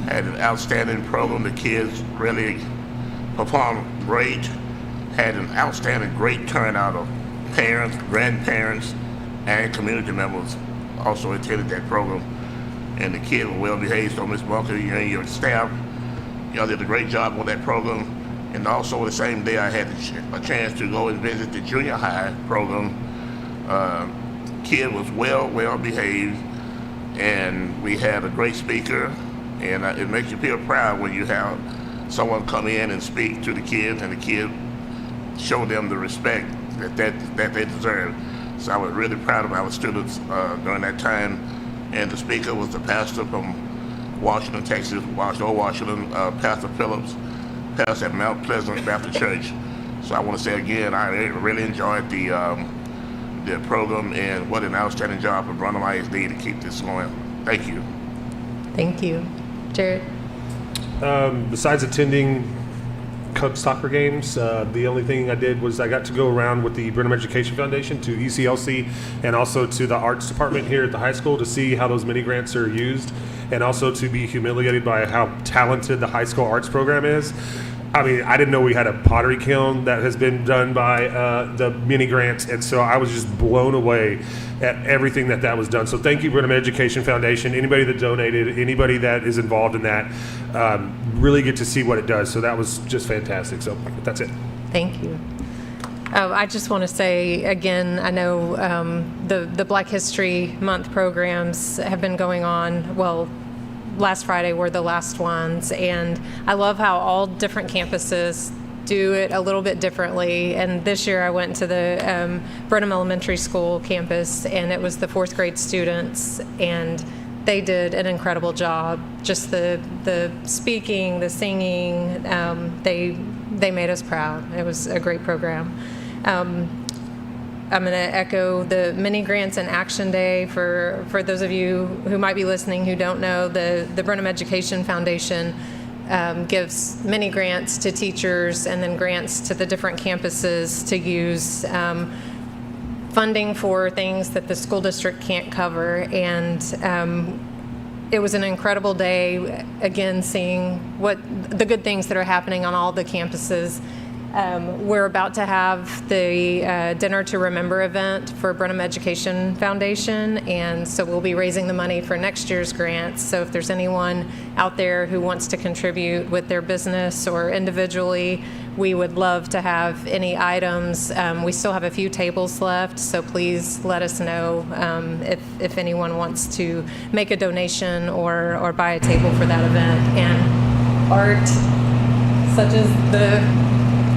had an outstanding program. The kids really performed great, had an outstanding, great turnout of parents, grandparents, and community members also attended that program. And the kids were well behaved. So Ms. Bunker, you and your staff, y'all did a great job on that program. And also the same day I had a chance to go and visit the junior high program. Kid was well behaved, and we had a great speaker. And it makes you feel proud when you have someone come in and speak to the kids, and the kids show them the respect that they deserve. So I was really proud of our students during that time. And the speaker was the pastor from Washington, Texas, Washington, Pastor Phillips, pastor at Mount Pleasant Baptist Church. So I want to say again, I really enjoyed the program, and what an outstanding job for Brenham ISD to keep this going. Thank you. Thank you. Jared. Besides attending Cubs soccer games, the only thing I did was I got to go around with the Brenham Education Foundation to ECLC and also to the arts department here at the high school to see how those mini grants are used, and also to be humiliated by how talented the high school arts program is. I mean, I didn't know we had a pottery kiln that has been done by the mini grants, and so I was just blown away at everything that was done. So thank you, Brenham Education Foundation, anybody that donated, anybody that is involved in that, really get to see what it does. So that was just fantastic. So that's it. Thank you. I just want to say again, I know the Black History Month programs have been going on. Well, last Friday were the last ones, and I love how all different campuses do it a little bit differently. And this year I went to the Brenham Elementary School campus, and it was the 4th grade students, and they did an incredible job. Just the speaking, the singing, they made us proud. It was a great program. I'm going to echo the mini grants and action day for those of you who might be listening who don't know. The Brenham Education Foundation gives many grants to teachers and then grants to the different campuses to use funding for things that the school district can't cover. And it was an incredible day, again, seeing what the good things that are happening on all the campuses. We're about to have the Dinner to Remember event for Brenham Education Foundation, and so we'll be raising the money for next year's grants. So if there's anyone out there who wants to contribute with their business or individually, we would love to have any items. We still have a few tables left, so please let us know if anyone wants to make a donation or buy a table for that event. And art, such as the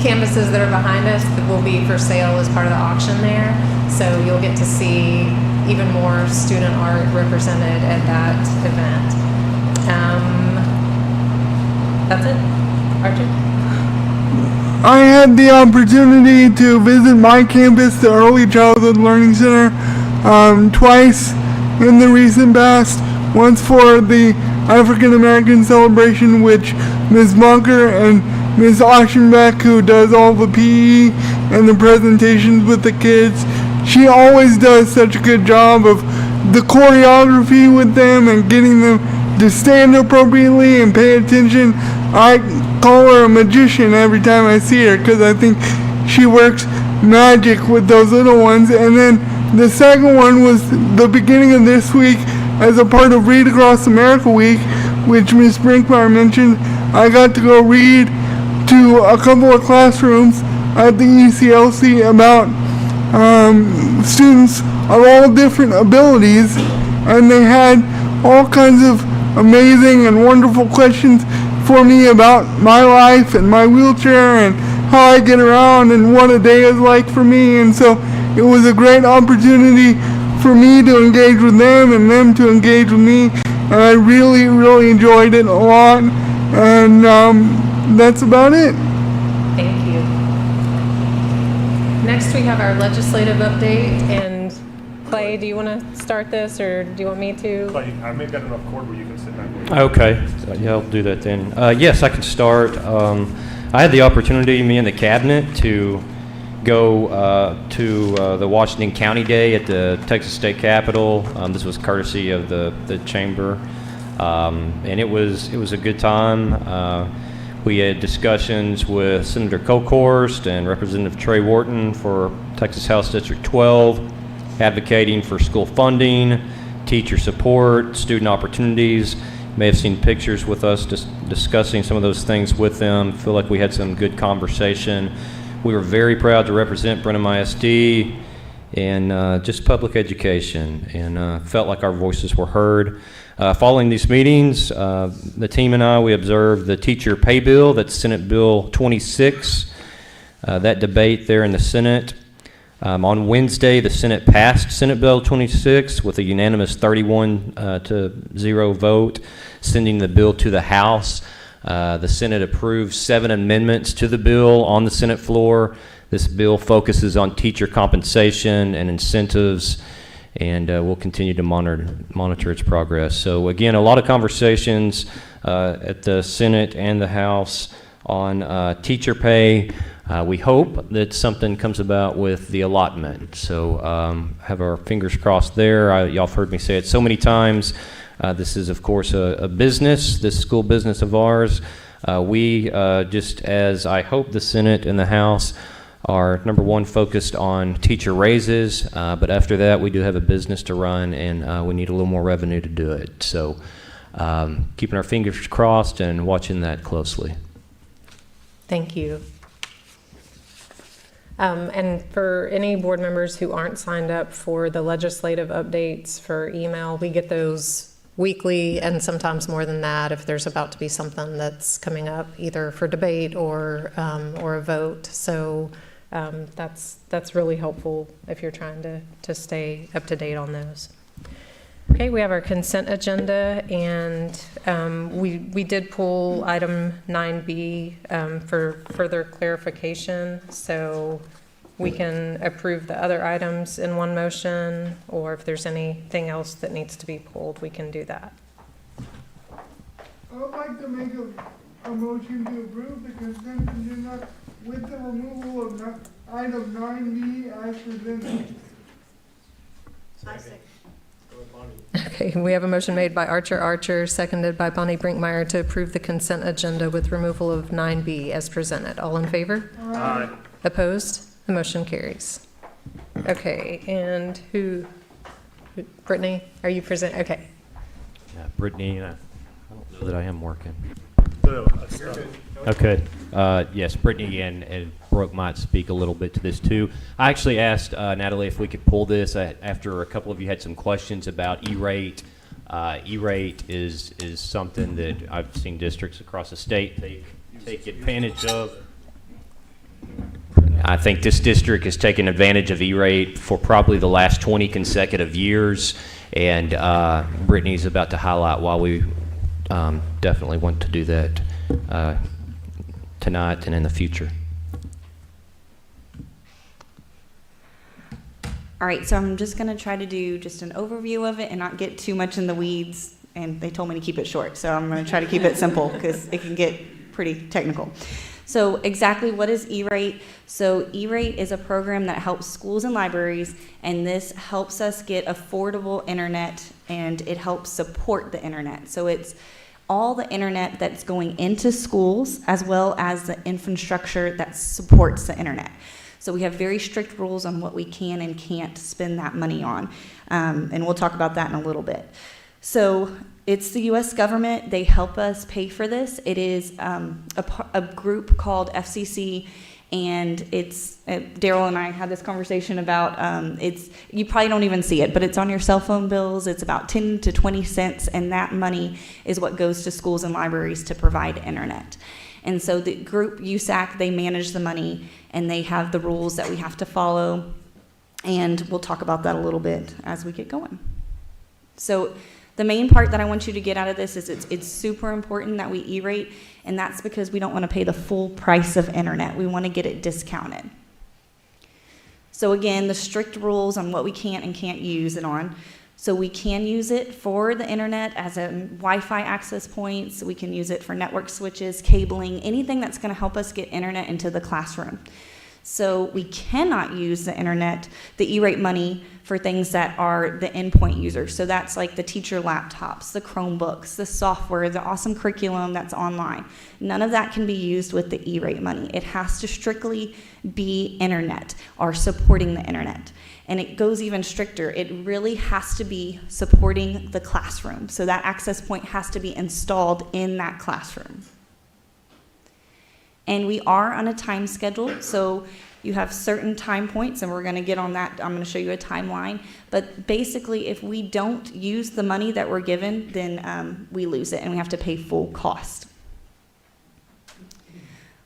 canvases that are behind us, that will be for sale as part of the auction there. So you'll get to see even more student art represented at that event. That's it. Archer? I had the opportunity to visit my campus, the Early Childhood Learning Center, twice in the recent past. Once for the African American celebration, which Ms. Bunker and Ms. Auchenbeck, who does all the PE and the presentations with the kids, she always does such a good job of the choreography with them and getting them to stand appropriately and pay attention. I call her a magician every time I see her because I think she works magic with those little ones. And then the second one was the beginning of this week as a part of Read Across America Week, which Ms. Brinkmeyer mentioned. I got to go read to a couple of classrooms at the ECLC about students of all different abilities, and they had all kinds of amazing and wonderful questions for me about my life and my wheelchair and how I get around and what a day is like for me. And so it was a great opportunity for me to engage with them and them to engage with me, and I really, really enjoyed it a lot. And that's about it. Thank you. Next, we have our legislative update. And Clay, do you want to start this, or do you want me to? Clay, I may have got enough cord where you can sit back. Okay, so, yeah, I'll do that then. Yes, I can start. I had the opportunity, me and the cabinet, to go to the Washington County Day at the Texas State Capitol. This was courtesy of the chamber, and it was a good time. We had discussions with Senator Kolkhorst and Representative Trey Wharton for Texas House District 12, advocating for school funding, teacher support, student opportunities. You may have seen pictures with us discussing some of those things with them. Feel like we had some good conversation. We were very proud to represent Brenham ISD in just public education, and felt like our voices were heard. Following these meetings, the team and I, we observed the teacher pay bill, that's Senate Bill 26, that debate there in the Senate. On Wednesday, the Senate passed Senate Bill 26 with a unanimous 31-0 vote, sending the bill to the House. The Senate approved 7 amendments to the bill on the Senate floor. This bill focuses on teacher compensation and incentives, and we'll continue to monitor its progress. So again, a lot of conversations at the Senate and the House on teacher pay. We hope that something comes about with the allotment. So have our fingers crossed there. Y'all have heard me say it so many times. This is, of course, a business, this school business of ours. We, just as I hope the Senate and the House, are, number one, focused on teacher raises, but after that, we do have a business to run, and we need a little more revenue to do it. So keeping our fingers crossed and watching that closely. Thank you. And for any board members who aren't signed up for the legislative updates for email, we get those weekly and sometimes more than that if there's about to be something that's coming up either for debate or a vote. So that's really helpful if you're trying to stay up to date on those. Okay, we have our consent agenda, and we did pull item 9B for further clarification. So we can approve the other items in one motion, or if there's anything else that needs to be pulled, we can do that. I would like to make a a motion to approve the consent agenda with the removal of item 9B as presented. Okay, we have a motion made by Archer, seconded by Bonnie Brinkmeyer to approve the consent agenda with removal of 9B as presented. All in favor? Aye. Opposed? The motion carries. Okay, and Brittany, are you present? Okay. Brittany, I don't know that I am working. So, Okay. Yes, Brittany and Brooke might speak a little bit to this too. I actually asked Natalie if we could pull this after a couple of you had some questions about E-rate. E-rate is something that I've seen districts across the state take advantage of. I think this district has taken advantage of E-rate for probably the last 20 consecutive years, and Brittany's about to highlight why we definitely want to do that tonight and in the future. All right, so I'm just going to try to do just an overview of it and not get too much in the weeds, and they told me to keep it short, so I'm going to try to keep it simple because it can get pretty technical. So exactly what is E-rate? So E-rate is a program that helps schools and libraries, and this helps us get affordable internet, and it helps support the internet. So it's all the internet that's going into schools as well as the infrastructure that supports the internet. So we have very strict rules on what we can and can't spend that money on, and we'll talk about that in a little bit. So it's the U.S. government. They help us pay for this. It is a group called FCC, and it's Daryl and I had this conversation about you probably don't even see it, but it's on your cell phone bills. It's about 10 to 20 cents, and that money is what goes to schools and libraries to provide internet. And so the group USAC, they manage the money, and they have the rules that we have to follow, and we'll talk about that a little bit as we get going. So the main part that I want you to get out of this is it's super important that we E-rate, and that's because we don't want to pay the full price of internet. We want to get it discounted. So again, the strict rules on what we can and can't use it on. So we can use it for the internet as a Wi-Fi access points. We can use it for network switches, cabling, anything that's going to help us get internet into the classroom. So we cannot use the internet, the E-rate money, for things that are the endpoint users. So that's like the teacher laptops, the Chromebooks, the software, the awesome curriculum that's online. None of that can be used with the E-rate money. It has to strictly be internet or supporting the internet. And it goes even stricter. It really has to be supporting the classroom. So that access point has to be installed in that classroom. And we are on a time schedule, so you have certain time points, and we're going to get on that. I'm going to show you a timeline. But basically, if we don't use the money that we're given, then we lose it, and we have to pay full cost.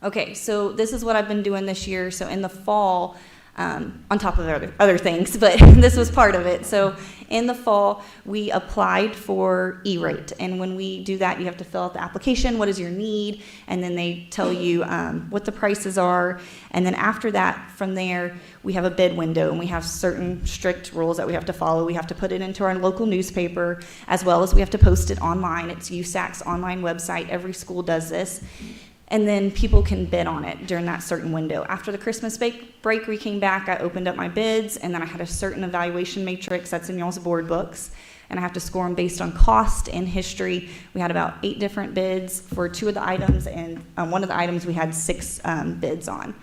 Okay, so this is what I've been doing this year. So in the fall, on top of other things, but this was part of it. So in the fall, we applied for E-rate. And when we do that, you have to fill out the application, what is your need, and then they tell you what the prices are. And then after that, from there, we have a bid window, and we have certain strict rules that we have to follow. We have to put it into our local newspaper, as well as we have to post it online. It's USAC's online website. Every school does this. And then people can bid on it during that certain window. After the Christmas break, we came back, I opened up my bids, and then I had a certain evaluation matrix that's in y'all's board books, and I have to score them based on cost and history. We had about 8 different bids for 2 of the items, and one of the items we had 6 bids on.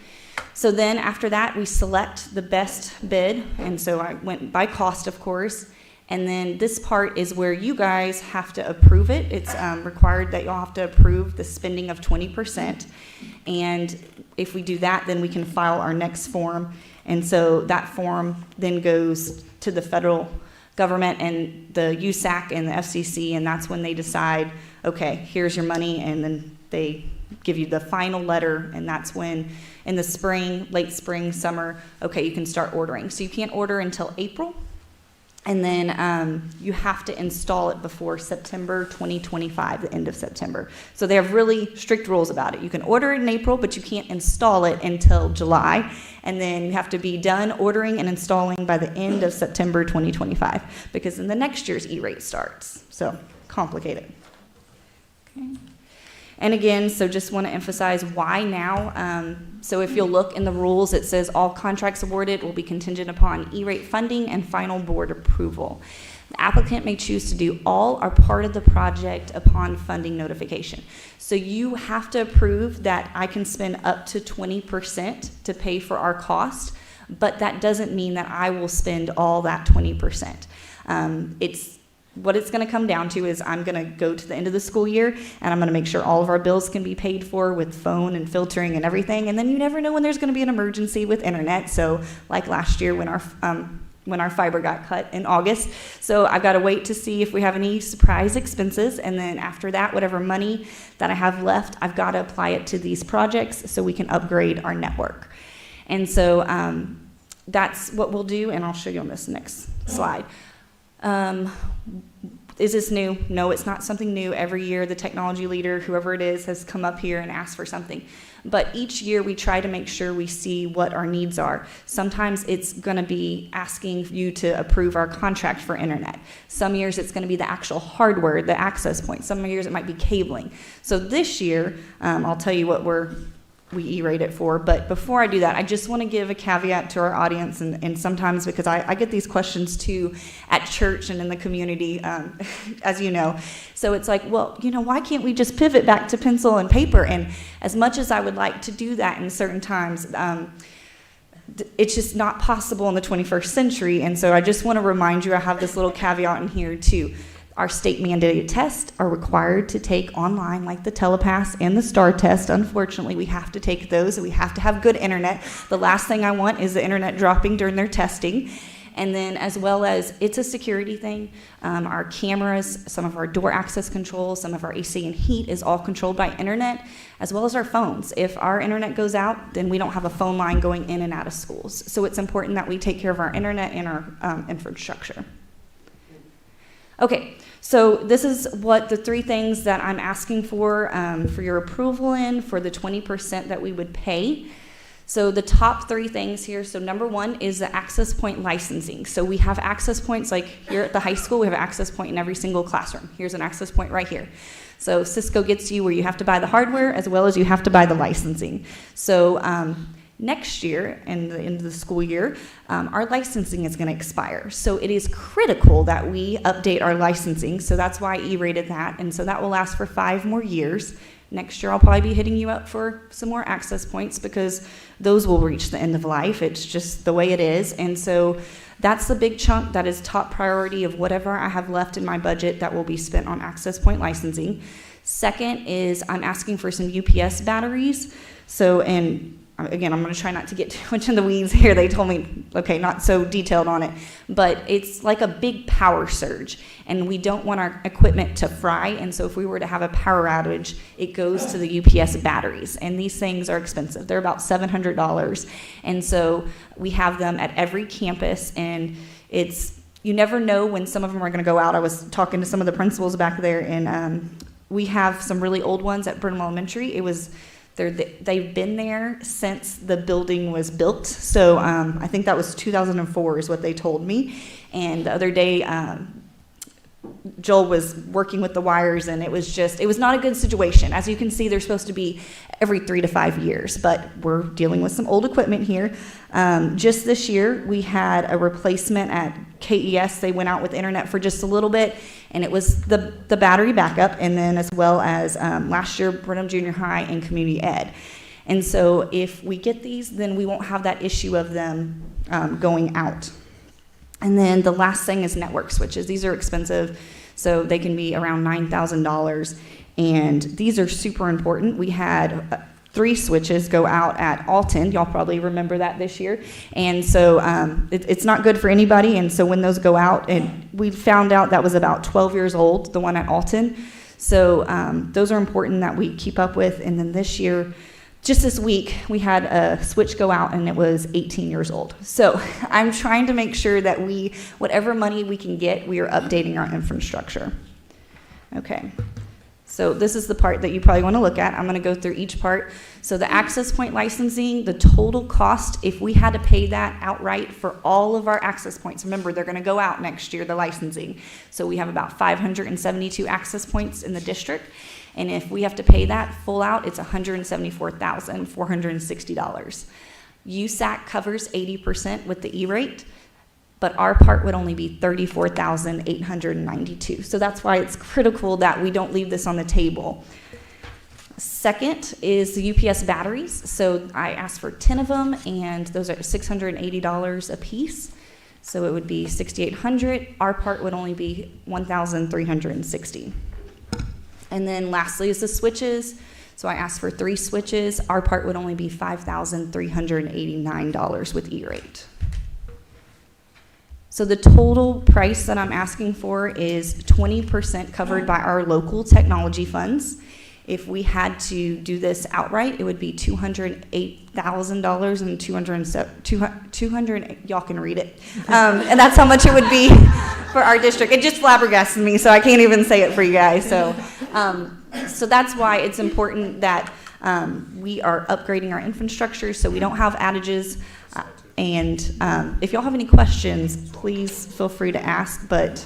So then after that, we select the best bid, and so I went by cost, of course. And then this part is where you guys have to approve it. It's required that y'all have to approve the spending of 20%. And if we do that, then we can file our next form. And so that form then goes to the federal government and the USAC and the FCC, and that's when they decide, okay, here's your money, and then they give you the final letter, and that's when in the spring, late spring, summer, okay, you can start ordering. So you can't order until April. And then you have to install it before September 2025, the end of September. So they have really strict rules about it. You can order it in April, but you can't install it until July. And then you have to be done ordering and installing by the end of September 2025, because then the next year's E-rate starts. So complicated. Okay. And again, so just want to emphasize why now. So if you'll look in the rules, it says all contracts awarded will be contingent upon E-rate funding and final board approval. The applicant may choose to do all or part of the project upon funding notification. So you have to approve that I can spend up to 20% to pay for our cost, but that doesn't mean that I will spend all that 20%. What it's going to come down to is I'm going to go to the end of the school year and I'm going to make sure all of our bills can be paid for with phone and filtering and everything. And then you never know when there's going to be an emergency with internet. So like last year when our fiber got cut in August. So I've got to wait to see if we have any surprise expenses. And then after that, whatever money that I have left, I've got to apply it to these projects so we can upgrade our network. And so that's what we'll do. And I'll show you on this next slide. Is this new? No, it's not something new. Every year, the technology leader, whoever it is, has come up here and asked for something. But each year, we try to make sure we see what our needs are. Sometimes it's going to be asking you to approve our contract for internet. Some years, it's going to be the actual hardware, the access point. Some years, it might be cabling. So this year, I'll tell you what we E-rate it for. But before I do that, I just want to give a caveat to our audience, and sometimes because I get these questions too at church and in the community, as you know. So it's like, well, why can't we just pivot back to pencil and paper? And as much as I would like to do that in certain times, it's just not possible in the 21st century. And so I just want to remind you, I have this little caveat in here too. Our state mandated tests are required to take online, like the telepass and the STAR test. Unfortunately, we have to take those, and we have to have good internet. The last thing I want is the internet dropping during their testing. And then as well as, it's a security thing. Our cameras, some of our door access controls, some of our AC and heat is all controlled by internet, as well as our phones. If our internet goes out, then we don't have a phone line going in and out of schools. So it's important that we take care of our internet and our infrastructure. Okay, so this is what the 3 things that I'm asking for your approval for the 20% that we would pay. So the top 3 things here, so number 1 is the access point licensing. So we have access points, like here at the high school, we have an access point in every single classroom. Here's an access point right here. So Cisco gets you where you have to buy the hardware as well as you have to buy the licensing. So next year, in the end of the school year, our licensing is going to expire. So it is critical that we update our licensing. So that's why I E-rated that. And so that will last for 5 more years. Next year, I'll probably be hitting you up for some more access points because those will reach the end of life. It's just the way it is. And so that's the big chunk that is top priority of whatever I have left in my budget that will be spent on access point licensing. Second is I'm asking for some UPS batteries. So, and again, I'm going to try not to get too much in the weeds here. They told me, okay, not so detailed on it, but it's like a big power surge, and we don't want our equipment to fry, and so if we were to have a power outage, it goes to the UPS batteries, and these things are expensive. They're about $700, and so we have them at every campus, and you never know when some of them are going to go out. I was talking to some of the principals back there, and we have some really old ones at Brenham Elementary. They've been there since the building was built. So I think that was 2004 is what they told me. And the other day, Joel was working with the wires, and it was not a good situation. As you can see, they're supposed to be every 3 to 5 years, but we're dealing with some old equipment here. Just this year, we had a replacement at KES. They went out with internet for just a little bit, and it was the battery backup, and then as well as last year, Brenham Junior High and Community Ed. And so if we get these, then we won't have that issue of them going out. And then the last thing is network switches. These are expensive, so they can be around $9,000, and these are super important. We had 3 switches go out at Alton. Y'all probably remember that this year. And so it's not good for anybody, and so when those go out, and we found out that was about 12 years old, the one at Alton. So those are important that we keep up with. And then this year, just this week, we had a switch go out, and it was 18 years old. So I'm trying to make sure that whatever money we can get, we are updating our infrastructure. Okay. So this is the part that you probably want to look at. I'm going to go through each part. So the access point licensing, the total cost, if we had to pay that outright for all of our access points, remember, they're going to go out next year, the licensing. So we have about 572 access points in the district. And if we have to pay that full out, it's $174,460. USAC covers 80% with the E-rate, but our part would only be $34,892. So that's why it's critical that we don't leave this on the table. Second is the UPS batteries. So I asked for 10 of them, and those are $680 a piece. So it would be $6,800. Our part would only be $1,360. And then lastly is the switches. So I asked for 3 switches. Our part would only be $5,389 with E-rate. So the total price that I'm asking for is 20% covered by our local technology funds. If we had to do this outright, it would be $208,000 and 200, y'all can read it. And that's how much it would be for our district. It just flabbergasted me, so I can't even say it for you guys. So, so that's why it's important that we are upgrading our infrastructure so we don't have outages. And if y'all have any questions, please feel free to ask. But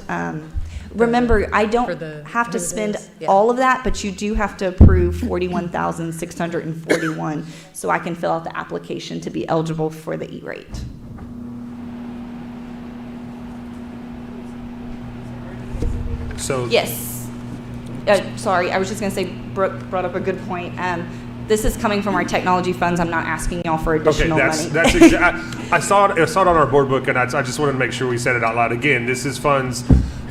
remember, I don't have to spend all of that, but you do have to approve $41,641 so I can fill out the application to be eligible for the E-rate. So yes. Sorry, I was just going to say, Brooke brought up a good point. This is coming from our technology funds. I'm not asking y'all for additional money. That's I saw it on our board book, and I just wanted to make sure we said it out loud. Again, this is funds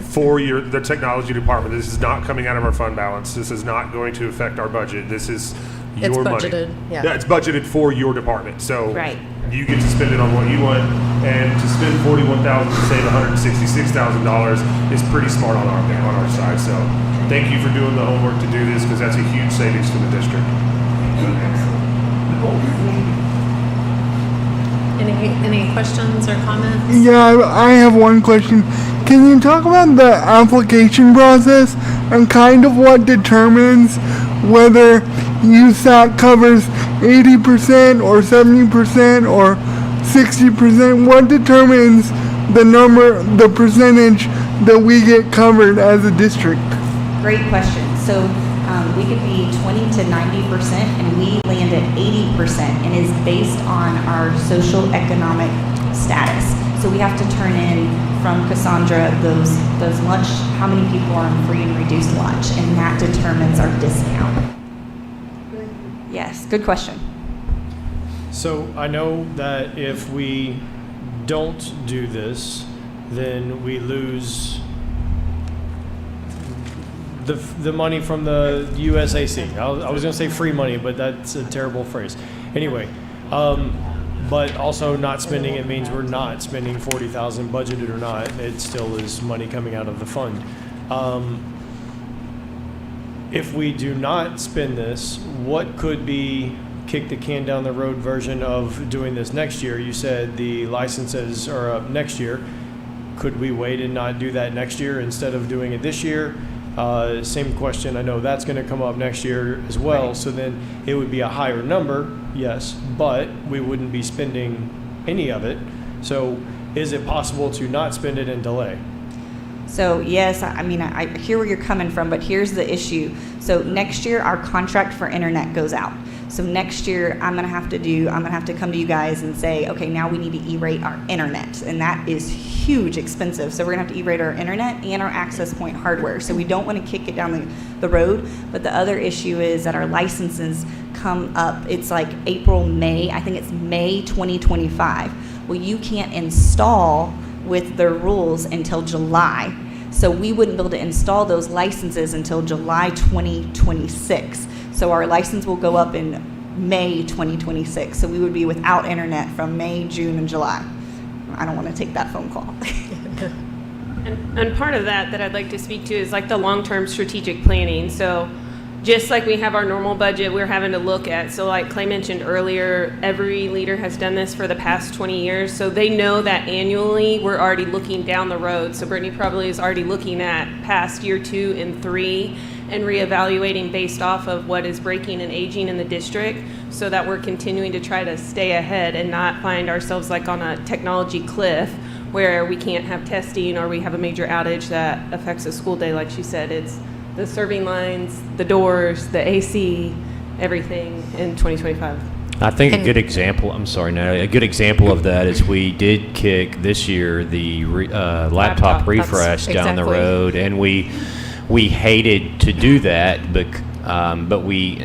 for the technology department. This is not coming out of our fund balance. This is not going to affect our budget. This is your money. It's budgeted, Yeah, it's budgeted for your department. So right. You get to spend it on what you want, and to spend $41,000 to save $166,000 is pretty smart on our side. So thank you for doing the homework to do this, because that's a huge savings for the district. Any questions or comments? Yeah, I have one question. Can you talk about the application process and kind of what determines whether USAC covers 80% or 70% or 60%? What determines the percentage that we get covered as a district? Great question. So we could be 20 to 90%, and we land at 80%, and is based on our social economic status. So we have to turn in from Cassandra those lunch, how many people are on free and reduced lunch, and that determines our discount. Yes, good question. So I know that if we don't do this, then we lose the money from the USAC. I was going to say free money, but that's a terrible phrase. Anyway, but also not spending it means we're not spending $40,000 budgeted or not. It still is money coming out of the fund. If we do not spend this, what could be kick the can down the road version of doing this next year? You said the licenses are up next year. Could we wait and not do that next year instead of doing it this year? Same question. I know that's going to come up next year as well. Right. So then it would be a higher number, yes, but we wouldn't be spending any of it. So is it possible to not spend it and delay? So yes, I mean, I hear where you're coming from, but here's the issue. So next year our contract for internet goes out. So next year I'm gonna have to come to you guys and say, okay, now we need to E-rate our internet, and that is huge expensive. So we're gonna have to E-rate our internet and our access point hardware. So we don't want to kick it down the road. But the other issue is that our licenses come up. It's like April, May. I think it's May 2025. Well, you can't install with their rules until July. So we wouldn't be able to install those licenses until July 2026. So our license will go up in May 2026. So we would be without internet from May, June, and July. I don't want to take that phone call. And part of that I'd like to speak to is like the long-term strategic planning. So just like we have our normal budget, we're having to look at, so like Clay mentioned earlier, every leader has done this for the past 20 years. So they know that annually we're already looking down the road. So Brittany probably is already looking at past year 2 and 3 and reevaluating based off of what is breaking and aging in the district, so that we're continuing to try to stay ahead and not find ourselves like on a technology cliff where we can't have testing or we have a major outage that affects a school day. Like she said, it's the serving lines, the doors, the AC, everything in 2025. I think a good example, I'm sorry, Natalie, a good example of that is we did kick this year the laptop refresh down the road, and we hated to do that, but we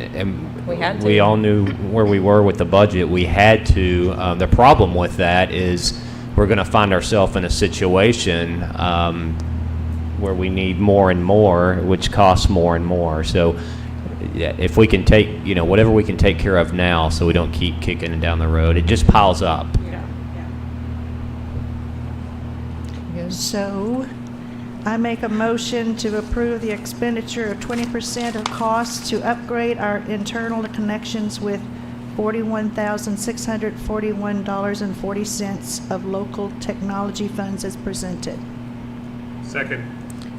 all knew where we were with the budget. We had to. The problem with that is we're going to find ourselves in a situation where we need more and more, which costs more and more. So yeah, if we can take, whatever we can take care of now so we don't keep kicking it down the road, it just piles up. So I make a motion to approve the expenditure of 20% of costs to upgrade our internal connections with $41,641.40 of local technology funds as presented. Second.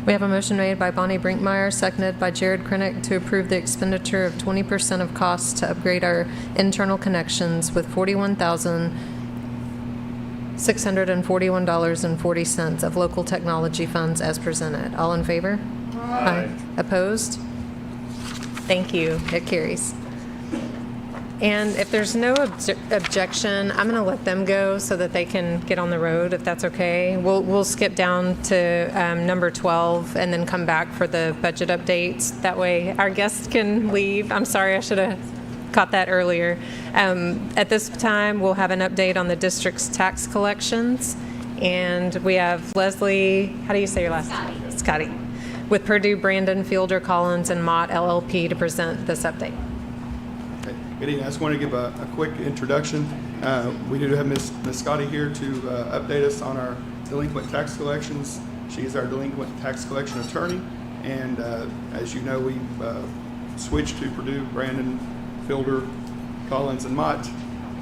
We have a motion made by Bonnie Brinkmeyer, seconded by Jared Krenick, to approve the expenditure of 20% of costs to upgrade our internal connections with $41,641.40 of local technology funds as presented. All in favor? Aye. Opposed? Thank you. It carries. And if there's no objection, I'm going to let them go so that they can get on the road, if that's okay. We'll skip down to number 12 and then come back for the budget updates. That way our guests can leave. I'm sorry, I should have caught that earlier. At this time, we'll have an update on the district's tax collections. And we have Leslie, how do you say your last name? Scotty. With Purdue, Brandon, Fielder, Collins, and Mott LLP to present this update. Good evening. I just want to give a quick introduction. We do have Ms. Scotty here to update us on our delinquent tax collections. She is our delinquent tax collection attorney, and as you know, we've switched to Purdue, Brandon, Fielder, Collins, and Mott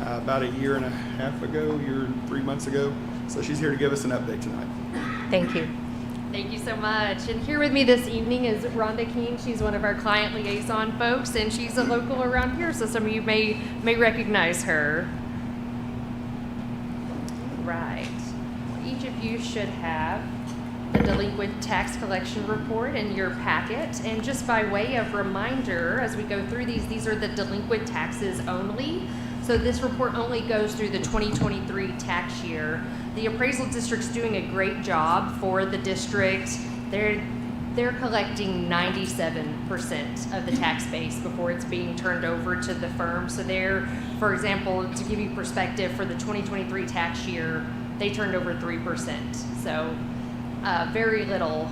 about a year and 3 months ago. So she's here to give us an update tonight. Thank you. Thank you so much. And here with me this evening is Rhonda King. She's one of our client liaison folks, and she's a local around here, so some of you may recognize her. Right. Each of you should have the delinquent tax collection report in your packet. And just by way of reminder, as we go through these are the delinquent taxes only. So this report only goes through the 2023 tax year. The appraisal district's doing a great job for the district. They're collecting 97% of the tax base before it's being turned over to the firm. So for example, to give you perspective, for the 2023 tax year, they turned over 3%. So very little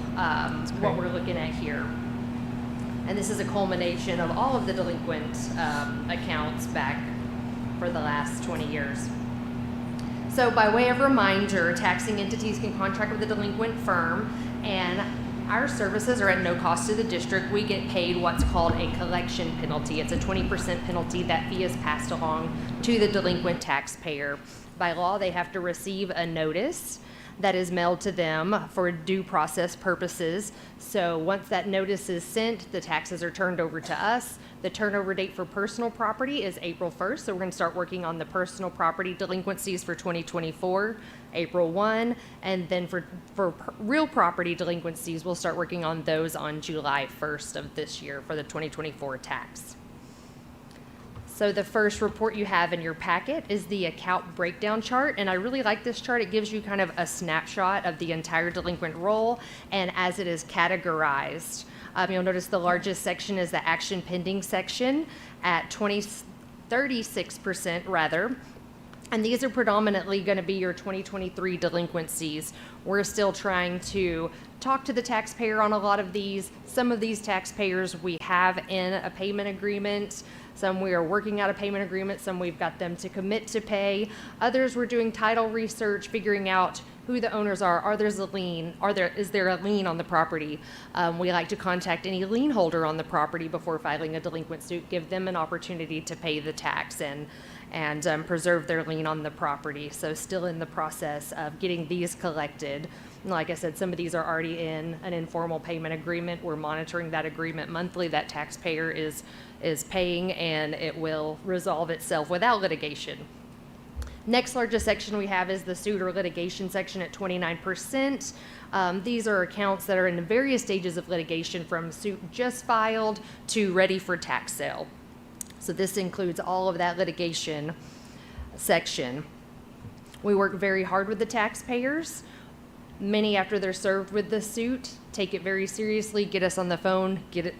what we're looking at here. And this is a culmination of all of the delinquent accounts back for the last 20 years. So by way of reminder, taxing entities can contract with a delinquent firm, and our services are at no cost to the district. We get paid what's called a collection penalty. It's a 20% penalty. That fee is passed along to the delinquent taxpayer. By law, they have to receive a notice that is mailed to them for due process purposes. So once that notice is sent, the taxes are turned over to us. The turnover date for personal property is April 1st, so we're going to start working on the personal property delinquencies for 2024, April 1, and then for real property delinquencies, we'll start working on those on July 1st of this year for the 2024 tax. So the first report you have in your packet is the account breakdown chart, and I really like this chart. It gives you kind of a snapshot of the entire delinquent roll and as it is categorized. You'll notice the largest section is the action pending section at 36% rather. And these are predominantly going to be your 2023 delinquencies. We're still trying to talk to the taxpayer on a lot of these. Some of these taxpayers we have in a payment agreement. Some we are working out a payment agreement. Some we've got them to commit to pay. Others we're doing title research, figuring out who the owners are. Is there a lien on the property? We like to contact any lien holder on the property before filing a delinquent suit, give them an opportunity to pay the tax and preserve their lien on the property. So still in the process of getting these collected. Like I said, some of these are already in an informal payment agreement. We're monitoring that agreement monthly. That taxpayer is paying, and it will resolve itself without litigation. Next largest section we have is the suit or litigation section at 29%. These are accounts that are in various stages of litigation, from suit just filed to ready for tax sale. So this includes all of that litigation section. We work very hard with the taxpayers. Many, after they're served with the suit, take it very seriously, get us on the phone, get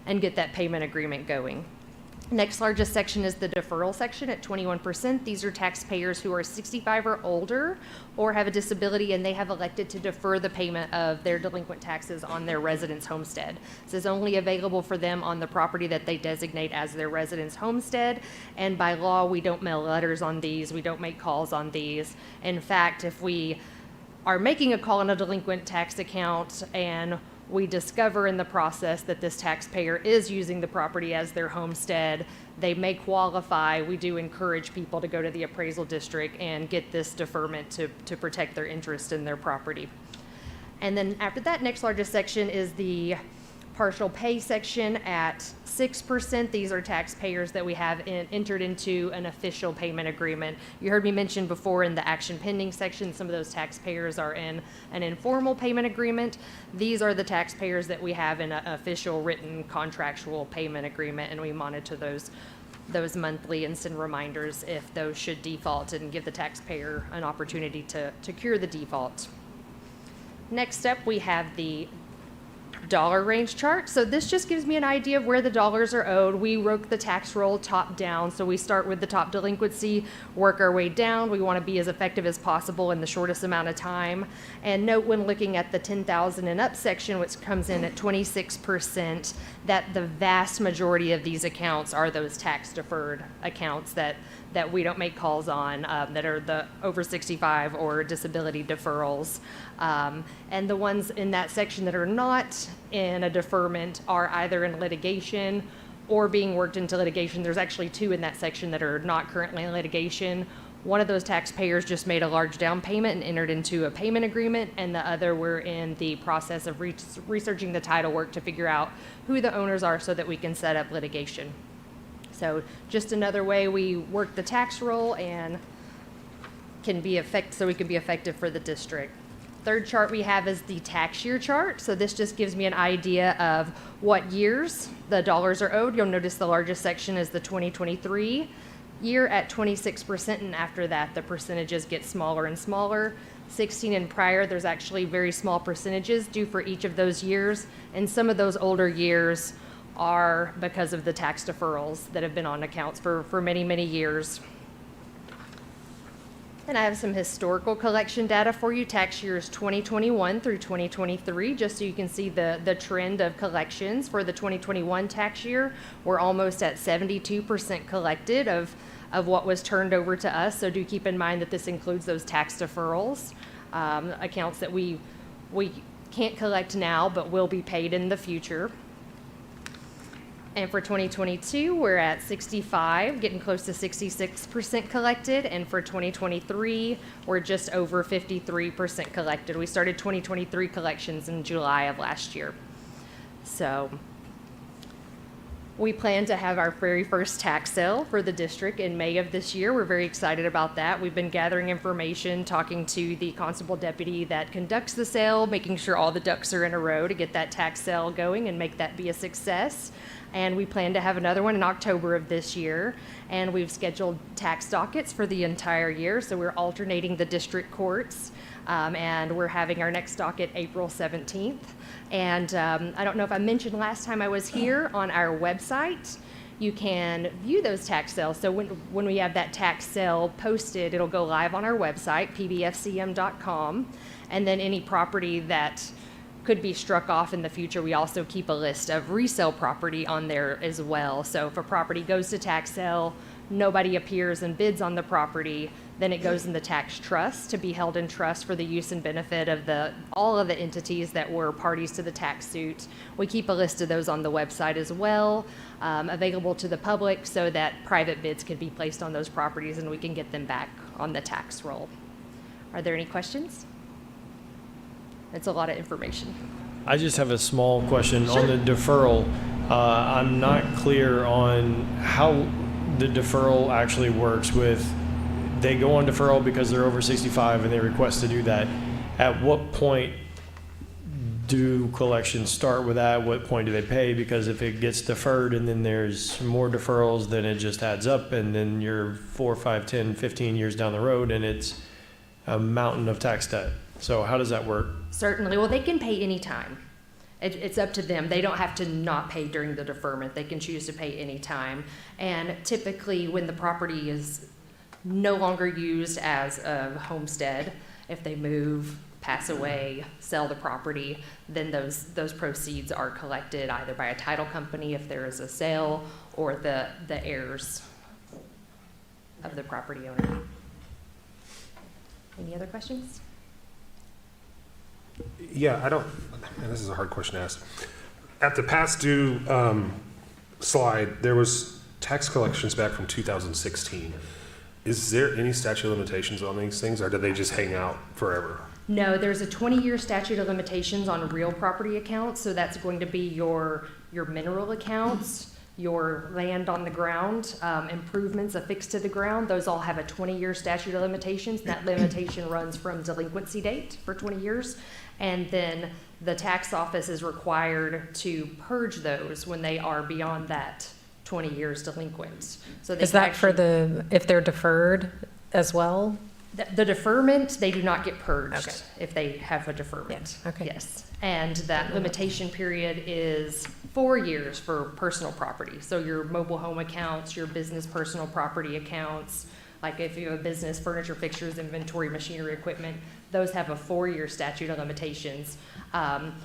that payment agreement going. Next largest section is the deferral section at 21%. These are taxpayers who are 65 or older or have a disability, and they have elected to defer the payment of their delinquent taxes on their residence homestead. This is only available for them on the property that they designate as their residence homestead, and by law, we don't mail letters on these, we don't make calls on these. In fact, if we are making a call on a delinquent tax account and we discover in the process that this taxpayer is using the property as their homestead, they may qualify. We do encourage people to go to the appraisal district and get this deferment to protect their interest in their property. And then after that, next largest section is the partial pay section at 6%. These are taxpayers that we have entered into an official payment agreement. You heard me mention before in the action pending section, some of those taxpayers are in an informal payment agreement. These are the taxpayers that we have in an official written contractual payment agreement, and we monitor those monthly and send reminders if those should default and give the taxpayer an opportunity to cure the default. Next up, we have the dollar range chart. So this just gives me an idea of where the dollars are owed. We work the tax roll top down. So we start with the top delinquency, work our way down. We want to be as effective as possible in the shortest amount of time. And note when looking at the 10,000 and up section, which comes in at 26%, that the vast majority of these accounts are those tax deferred accounts that we don't make calls on, that are the over 65 or disability deferrals. And the ones in that section that are not in a deferment are either in litigation or being worked into litigation. There's actually two in that section that are not currently in litigation. One of those taxpayers just made a large down payment and entered into a payment agreement, and the other we're in the process of researching the title work to figure out who the owners are so that we can set up litigation. So just another way we work the tax roll and can be so we can be effective for the district. Third chart we have is the tax year chart. So this just gives me an idea of what years the dollars are owed. You'll notice the largest section is the 2023 year at 26%, and after that the percentages get smaller and smaller. 16 and prior, there's actually very small percentages due for each of those years, and some of those older years are because of the tax deferrals that have been on accounts for many, many years. And I have some historical collection data for you, tax years 2021 through 2023, just so you can see the trend of collections. For the 2021 tax year, we're almost at 72% collected of what was turned over to us. So do keep in mind that this includes those tax deferrals, accounts that we can't collect now but will be paid in the future. And for 2022, we're at 65, getting close to 66% collected. And for 2023, we're just over 53% collected. We started 2023 collections in July of last year. So we plan to have our very first tax sale for the district in May of this year. We're very excited about that. We've been gathering information, talking to the constable deputy that conducts the sale, making sure all the ducks are in a row to get that tax sale going and make that be a success. And we plan to have another one in October of this year. And we've scheduled tax dockets for the entire year. So we're alternating the district courts. And we're having our next docket April 17th. And I don't know if I mentioned last time I was here, on our website, you can view those tax sales. So when we have that tax sale posted, it'll go live on our website, pbfcm.com. And then any property that could be struck off in the future, we also keep a list of resale property on there as well. So if a property goes to tax sale, nobody appears and bids on the property, then it goes in the tax trust to be held in trust for the use and benefit of all of the entities that were parties to the tax suit. We keep a list of those on the website as well, available to the public so that private bids can be placed on those properties and we can get them back on the tax roll. Are there any questions? It's a lot of information. I just have a small question. Sure. On the deferral. I'm not clear on how the deferral actually works with, they go on deferral because they're over 65 and they request to do that. At what point do collections start with that? What point do they pay? Because if it gets deferred and then there's more deferrals, then it just adds up, and then you're 4, 5, 10, 15 years down the road and it's a mountain of tax debt. So how does that work? Certainly. Well, they can pay any time. It's up to them. They don't have to not pay during the deferment. They can choose to pay any time. And typically when the property is no longer used as a homestead, if they move, pass away, sell the property, then those proceeds are collected either by a title company if there is a sale, or the heirs of the property owner. Any other questions? Yeah, and this is a hard question to ask. At the past due slide, there was tax collections back from 2016. Is there any statute of limitations on these things, or do they just hang out forever? No, there's a 20-year statute of limitations on real property accounts, so that's going to be your mineral accounts, your land on the ground, improvements affixed to the ground. Those all have a 20-year statute of limitations. That limitation runs from delinquency date for 20 years, and then the tax office is required to purge those when they are beyond that 20 years delinquent. So they Is that for if they're deferred as well? The deferment, they do not get purged Okay. if they have a deferment. Yeah, okay. Yes. And that limitation period is 4 years for personal property. So your mobile home accounts, your business personal property accounts, like if you have a business, furniture, fixtures, inventory, machinery, equipment, those have a 4-year statute of limitations,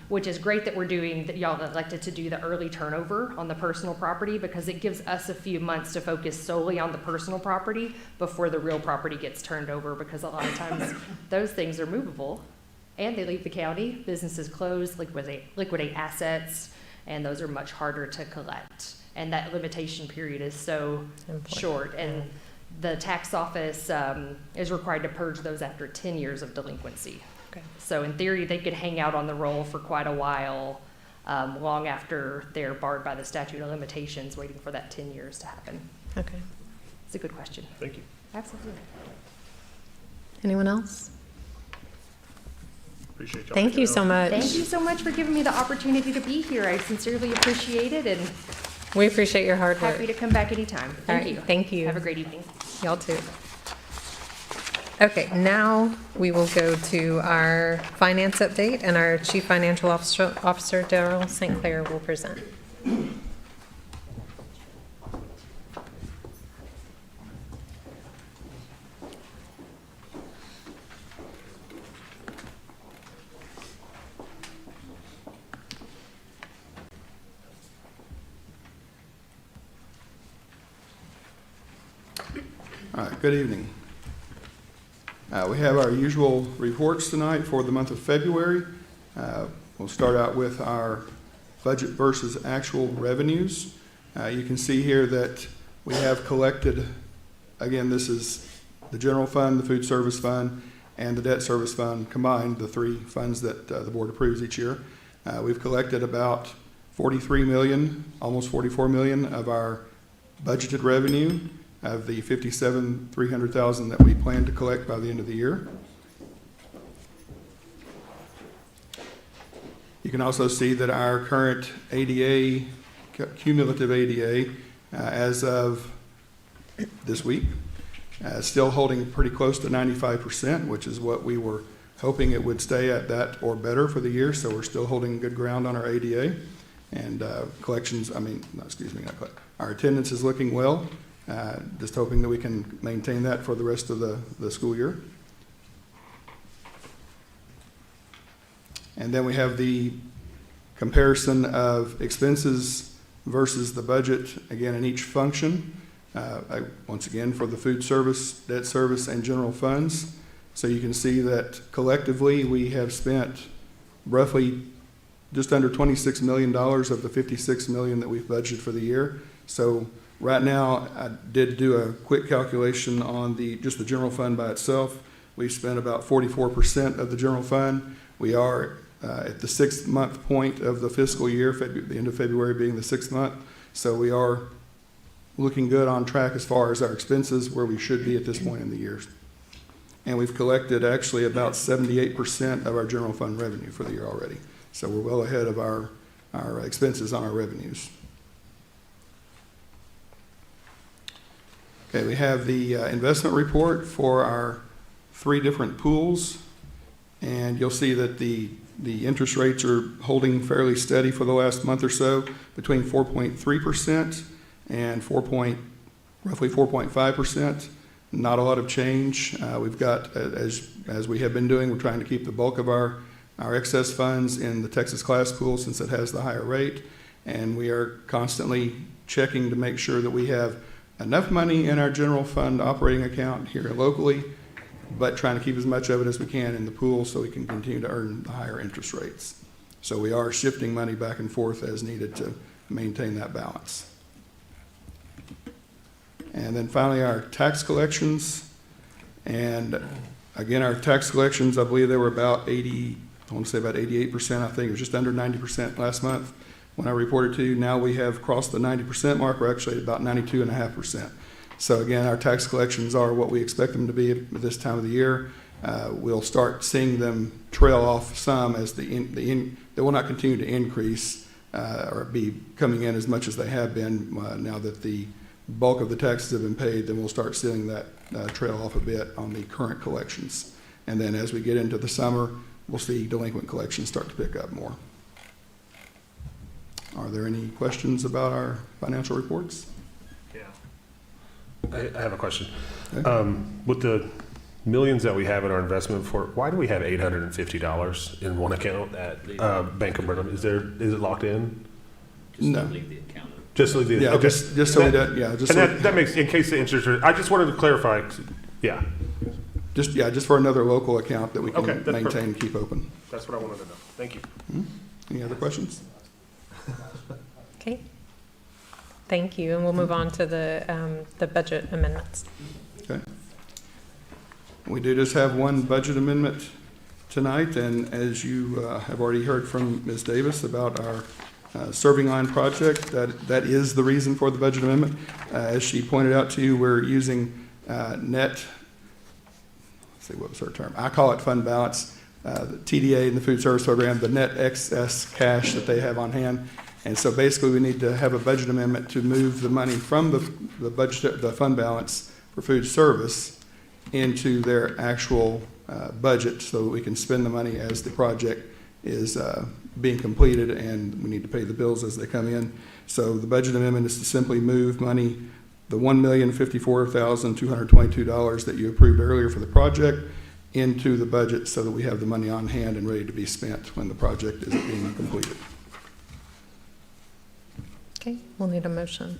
which is great that that y'all elected to do the early turnover on the personal property, because it gives us a few months to focus solely on the personal property before the real property gets turned over, because a lot of times those things are movable and they leave the county, businesses close, liquidate assets, and those are much harder to collect. And that limitation period is so short. And the tax office is required to purge those after 10 years of delinquency. Okay. So in theory, they could hang out on the roll for quite a while, long after they're barred by the statute of limitations, waiting for that 10 years to happen. Okay. It's a good question. Thank you. Absolutely. Anyone else? Appreciate y'all. Thank you so much. Thank you so much for giving me the opportunity to be here. I sincerely appreciate it, and We appreciate your hard work. happy to come back anytime. All Thank right, you. thank you. Have a great evening. Y'all too. Okay, now we will go to our finance update, and our Chief Financial Officer, Daryl St. Clair, will present. All right, good evening. We have our usual reports tonight for the month of February. We'll start out with our budget versus actual revenues. You can see here that we have collected, again, this is the general fund, the food service fund, and the debt service fund combined, the three funds that the board approves each year. We've collected about 43 million, almost 44 million of our budgeted revenue of the 57,300,000 that we plan to collect by the end of the year. You can also see that our current ADA, cumulative ADA, as of this week, still holding pretty close to 95%, which is what we were hoping it would stay at that or better for the year. So we're still holding good ground on our ADA, and collections, our attendance is looking well. Just hoping that we can maintain that for the rest of the school year. And then we have the comparison of expenses versus the budget, again, in each function. Once again, for the food service, debt service, and general funds. So you can see that collectively we have spent roughly just under $26 million of the $56 million that we've budgeted for the year. So right now, I did do a quick calculation on just the general fund by itself. We've spent about 44% of the general fund. We are at the 6th month point of the fiscal year, the end of February being the 6th month. So we are looking good on track as far as our expenses, where we should be at this point in the year. And we've collected actually about 78% of our general fund revenue for the year already. So we're well ahead of our expenses on our revenues. Okay, we have the investment report for our 3 different pools. And you'll see that the interest rates are holding fairly steady for the last month or so, between 4.3% and roughly 4.5%. Not a lot of change. We've got, as we have been doing, we're trying to keep the bulk of our excess funds in the Texas class pool since it has the higher rate. And we are constantly checking to make sure that we have enough money in our general fund operating account here locally, but trying to keep as much of it as we can in the pool so we can continue to earn the higher interest rates. So we are shifting money back and forth as needed to maintain that balance. And then finally, our tax collections. And again, our tax collections, I believe they were about 88%, I think. It was just under 90% last month when I reported to you. Now we have crossed the 90% mark. We're actually at about 92.5%. So again, our tax collections are what we expect them to be at this time of the year. We'll start seeing them trail off some as they will not continue to increase or be coming in as much as they have been. Now that the bulk of the taxes have been paid, then we'll start seeing that trail off a bit on the current collections. And then as we get into the summer, we'll see delinquent collections start to pick up more. Are there any questions about our financial reports? I have a question. Okay. With the millions that we have in our investment for, why do we have $850 in one account at Bank of Brenham? Is it locked in? No. Just leave the Yeah, okay. just so we don't, yeah. Just and so that makes, in case the interest rate, I just wanted to clarify, yeah. just for another local account that we can Okay, that's maintain perfect. and keep open. That's what I wanted to know. Thank you. Any other questions? Okay. Thank you, and we'll move on to the budget amendments. Okay. We do just have one budget amendment tonight, and as you have already heard from Ms. Davis about our serving line project, that is the reason for the budget amendment. As she pointed out to you, we're using net, let's see, what was her term? I call it fund balance, the TDA and the food service program, the net excess cash that they have on hand. And so basically we need to have a budget amendment to move the money from the budget, the fund balance for food service into their actual budget so that we can spend the money as the project is being completed and we need to pay the bills as they come in. So the budget amendment is to simply move money, the $1,054,222 that you approved earlier for the project, into the budget so that we have the money on hand and ready to be spent when the project is being completed. Okay, we'll need a motion.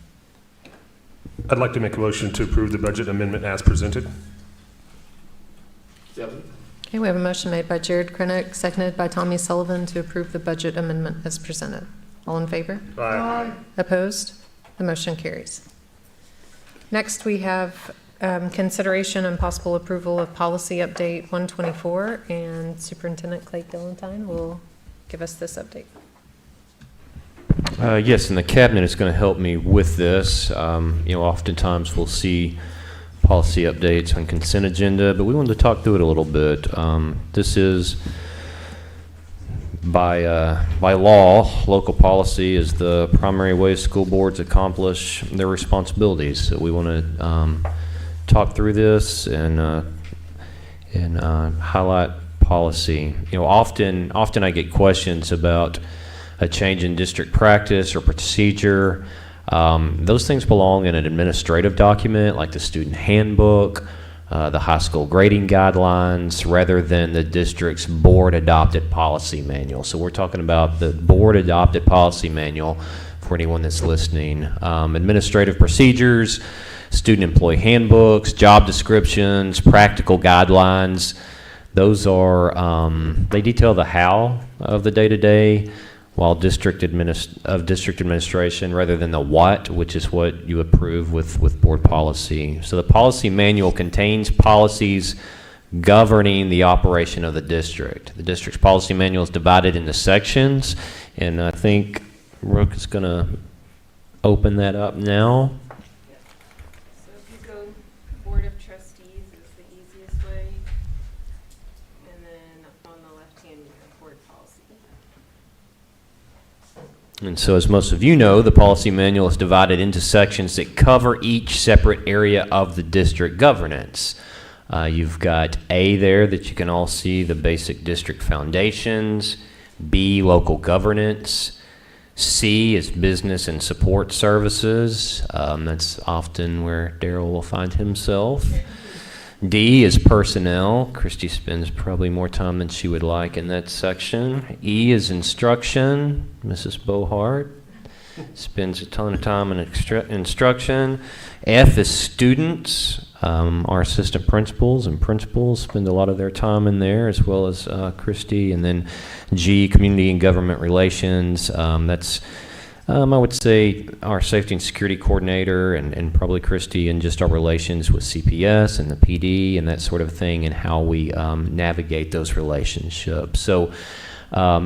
I'd like to make a motion to approve the budget amendment as presented. Okay, we have a motion made by Jared Krennick, seconded by Tommy Sullivan to approve the budget amendment as presented. All in favor? Aye. Opposed? The motion carries. Next, we have consideration and possible approval of policy update 124, and Superintendent Clay Gillentine will give us this update. Yes, and the cabinet is going to help me with this. Oftentimes we'll see policy updates on consent agenda, but we wanted to talk through it a little bit. This is by law, local policy is the primary way school boards accomplish their responsibilities. So we want to talk through this and highlight policy. Often I get questions about a change in district practice or procedure. Those things belong in an administrative document like the student handbook, the high school grading guidelines, rather than the district's board-adopted policy manual. So we're talking about the board-adopted policy manual for anyone that's listening. Administrative procedures, student-employee handbooks, job descriptions, practical guidelines. Those are, they detail the how of the day-to-day, while district administration, rather than the what, which is what you approve with board policy. So the policy manual contains policies governing the operation of the district. The district's policy manual is divided into sections, and I think Rook is going to open that up now. And so, as most of you know, the policy manual is divided into sections that cover each separate area of the district governance. You've got A there that you can all see, the basic district foundations. B, local governance. C is business and support services. That's often where Daryl will find himself. D is personnel. Christy spends probably more time than she would like in that section. E is instruction. Mrs. Bohart spends a ton of time in instruction. F is students. Our assistant principals and principals spend a lot of their time in there, as well as Christy. And then G, community and government relations. That's I would say our safety and security coordinator and probably Christy, and just our relations with CPS and the PD and that sort of thing, and how we navigate those relationships. So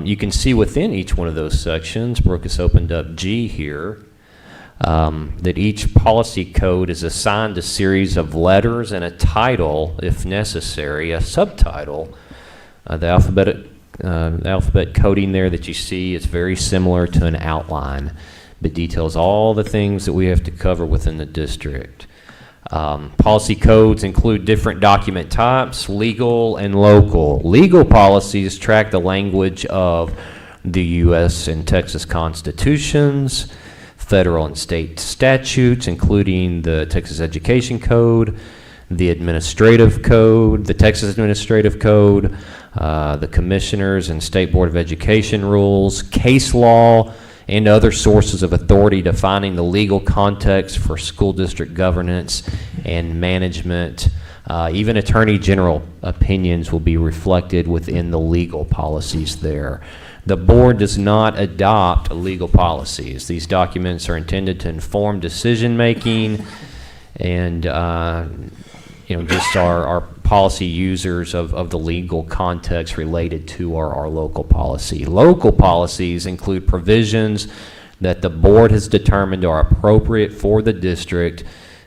you can see within each one of those sections, Brooke has opened up G here, that each policy code is assigned a series of letters and a title, if necessary, a subtitle. The alphabet coding there that you see is very similar to an outline, but details all the things that we have to cover within the district. Policy codes include different document types, legal and local. Legal policies track the language of the U.S. and Texas constitutions, federal and state statutes, including the Texas Education Code, the Administrative Code, the Texas Administrative Code, the Commissioners and State Board of Education rules, case law, and other sources of authority defining the legal context for school district governance and management. Even Attorney General opinions will be reflected within the legal policies there. The board does not adopt legal policies. These documents are intended to inform decision-making and just our policy users of the legal context related to our local policy. Local policies include provisions that the board has determined are appropriate for the district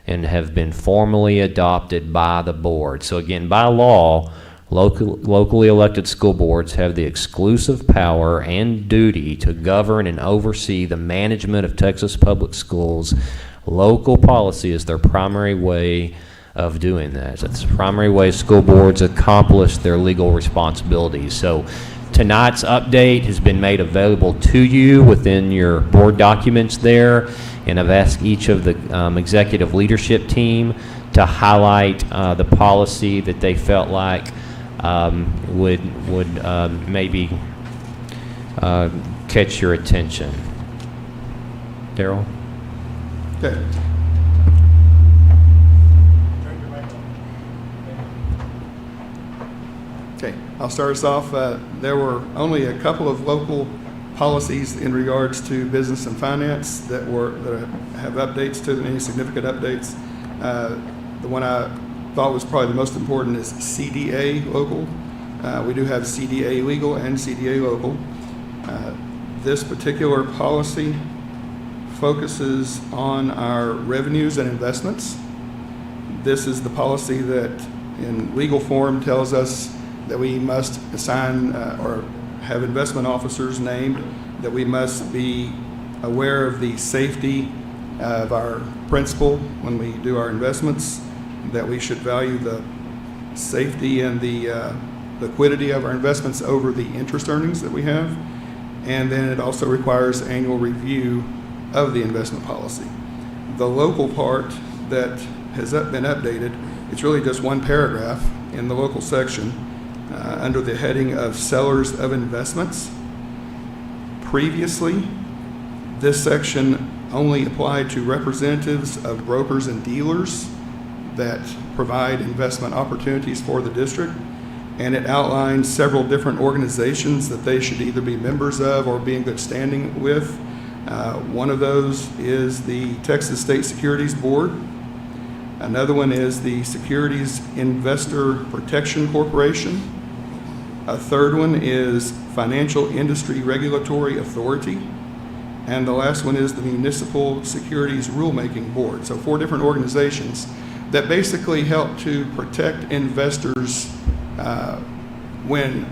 and have been formally adopted by the board. So again, by law, locally elected school boards have the exclusive power and duty to govern and oversee the management of Texas public schools. Local policy is their primary way of doing that. That's the primary way school boards accomplish their legal responsibilities. So tonight's update has been made available to you within your board documents there, and I've asked each of the executive leadership team to highlight the policy that they felt like would maybe catch your attention. Daryl? Okay. Okay, I'll start us off. There were only a couple of local policies in regards to business and finance that have updates to them, any significant updates. The one I thought was probably the most important is CDA local. We do have CDA legal and CDA local. This particular policy focuses on our revenues and investments. This is the policy that in legal form tells us that we must assign or have investment officers named, that we must be aware of the safety of our principal when we do our investments, that we should value the safety and the liquidity of our investments over the interest earnings that we have. And then it also requires annual review of the investment policy. The local part that has been updated, it's really just one paragraph in the local section under the heading of sellers of investments. Previously, this section only applied to representatives of brokers and dealers that provide investment opportunities for the district, and it outlines several different organizations that they should either be members of or be in good standing with. One of those is the Texas State Securities Board. Another one is the Securities Investor Protection Corporation. A third one is Financial Industry Regulatory Authority. And the last one is the Municipal Securities Rulemaking Board. So 4 different organizations that basically help to protect investors when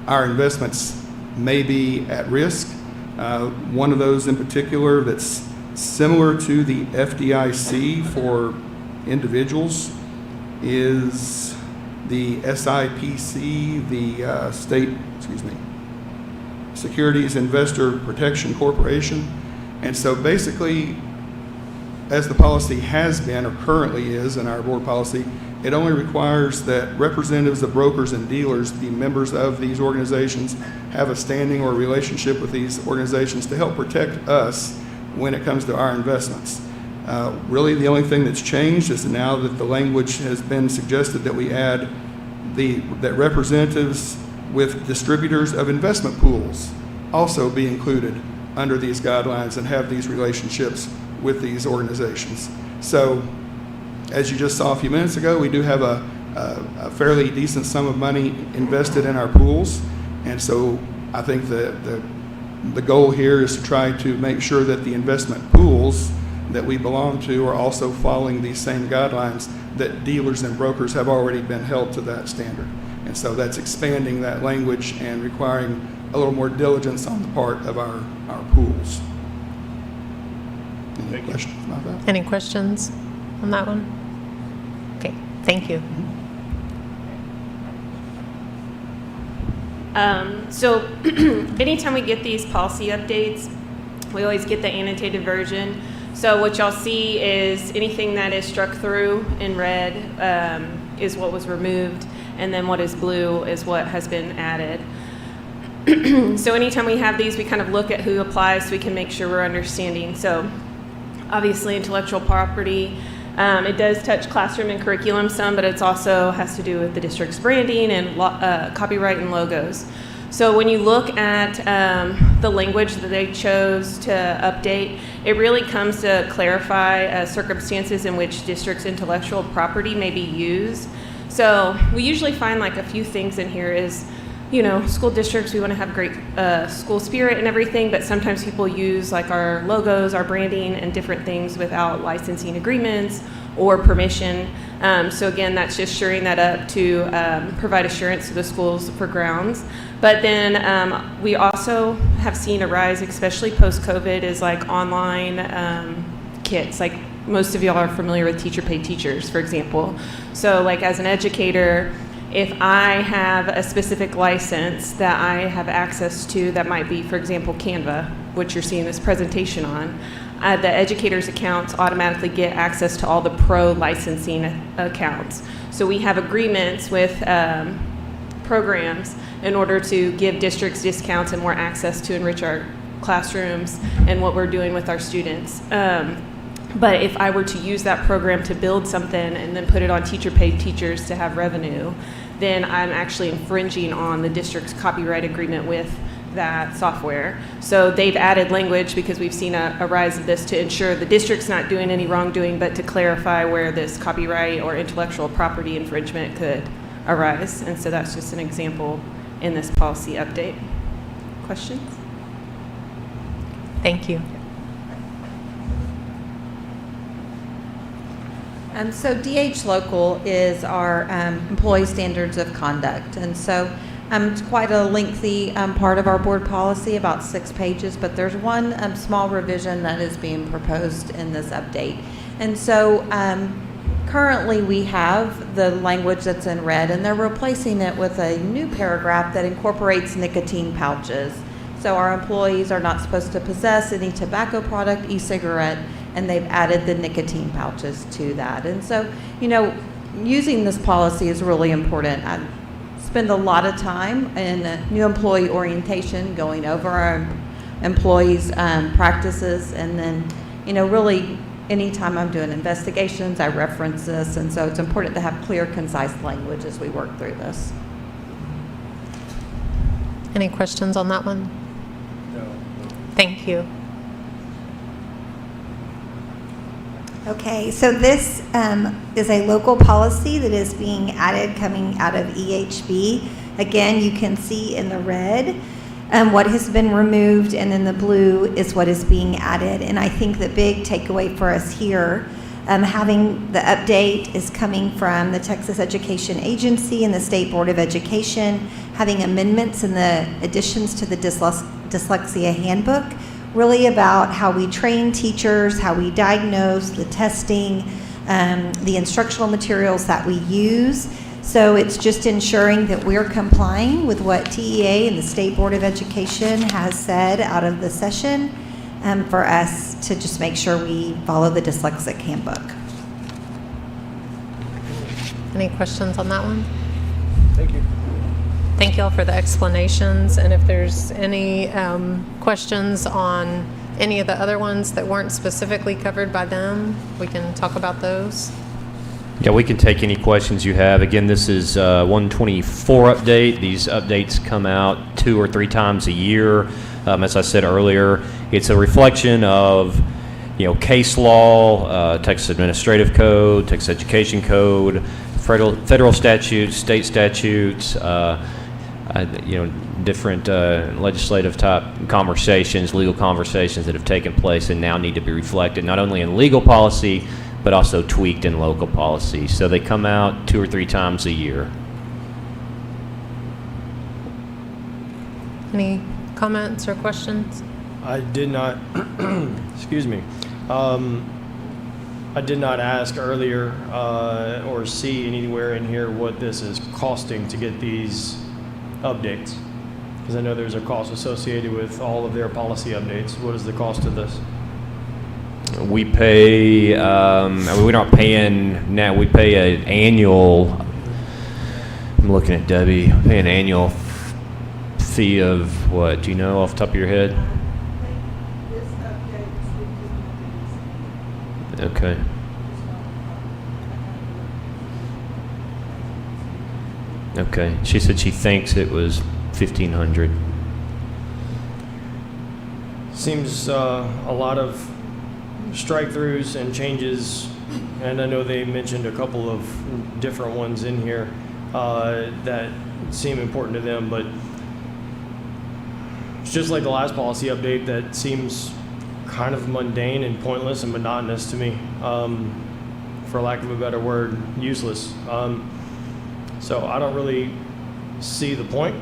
our investments may be at risk One of those in particular that's similar to the FDIC for individuals is the SIPC, the Securities Investor Protection Corporation. And so basically, as the policy has been or currently is in our board policy, it only requires that representatives of brokers and dealers be members of these organizations, have a standing or relationship with these organizations to help protect us when it comes to our investments. Really, the only thing that's changed is now that the language has been suggested that we add that representatives with distributors of investment pools also be included under these guidelines and have these relationships with these organizations. So, as you just saw a few minutes ago, we do have a fairly decent sum of money invested in our pools, and so I think the goal here is to try to make sure that the investment pools that we belong to are also following these same guidelines that dealers and brokers have already been held to that standard. And so that's expanding that language and requiring a little more diligence on the part of our pools. Any questions about that? Any questions on that one? Okay, thank you. So anytime we get these policy updates, we always get the annotated version. So what y'all see is anything that is struck through in red is what was removed, and then what is blue is what has been added. So anytime we have these, we kind of look at who applies so we can make sure we're understanding. So obviously intellectual property, it does touch classroom and curriculum some, but it also has to do with the district's branding and copyright and logos. So when you look at the language that they chose to update, it really comes to clarify circumstances in which district's intellectual property may be used. So we usually find like a few things in here is, you know, school districts, we want to have great school spirit and everything, but sometimes people use like our logos, our branding, and different things without licensing agreements or permission. So again, that's just shoring that up to provide assurance to the schools for grounds. But then we also have seen a rise, especially post-COVID, is like online kits. Like most of y'all are familiar with teacher paid teachers, for example. So like as an educator, if I have a specific license that I have access to that might be, for example, Canva, which you're seeing this presentation on, the educator's accounts automatically get access to all the pro licensing accounts. So we have agreements with programs in order to give districts discounts and more access to enrich our classrooms and what we're doing with our students. But if I were to use that program to build something and then put it on teacher paid teachers to have revenue, then I'm actually infringing on the district's copyright agreement with that software. So they've added language because we've seen a rise of this to ensure the district's not doing any wrongdoing, but to clarify where this copyright or intellectual property infringement could arise. And so that's just an example in this policy update. Questions? Thank you. So DH Local is our employee standards of conduct, and so it's quite a lengthy part of our board policy, about 6 pages, but there's one small revision that is being proposed in this update. And so currently we have the language that's in red, and they're replacing it with a new paragraph that incorporates nicotine pouches. So our employees are not supposed to possess any tobacco product, e-cigarette, and they've added the nicotine pouches to that. And so, you know, using this policy is really important. I spend a lot of time in new employee orientation, going over our employees' practices, and then, you know, really anytime I'm doing investigations, I reference this, and so it's important to have clear, concise language as we work through this. Any questions on that one? No. Thank you. Okay, so this is a local policy that is being added coming out of EHB. Again, you can see in the red what has been removed, and then the blue is what is being added. And I think the big takeaway for us here Having the update is coming from the Texas Education Agency and the State Board of Education, having amendments and the additions to the dyslexia handbook, really about how we train teachers, how we diagnose, the testing, the instructional materials that we use. So it's just ensuring that we're complying with what TEA and the State Board of Education has said out of the session, for us to just make sure we follow the dyslexic handbook. Any questions on that one? Thank you. Thank you all for the explanations. And if there's any questions on any of the other ones that weren't specifically covered by them, we can talk about those. Yeah, we can take any questions you have. Again, this is 124 update. These updates come out 2 or 3 times a year. As I said earlier, it's a reflection of, case law, Texas Administrative Code, Texas Education Code, federal statutes, state statutes, different legislative type conversations, legal conversations that have taken place and now need to be reflected not only in legal policy, but also tweaked in local policy. So they come out 2 or 3 times a year. Any comments or questions? I did not, excuse me. I did not ask earlier or see anywhere in here what this is costing to get these updates. Because I know there's a cost associated with all of their policy updates. What is the cost of this? We pay, we're not paying now, we pay an annual, I'm looking at Debbie, we pay an annual fee of what, do you know off the top of your head? Okay. Okay, she said she thinks it was $1,500. Seems a lot of strike-throughs and changes, and I know they mentioned a couple of different ones in here that seem important to them, but it's just like the last policy update that seems kind of mundane and pointless and monotonous to me, for lack of a better word, useless. So I don't really see the point,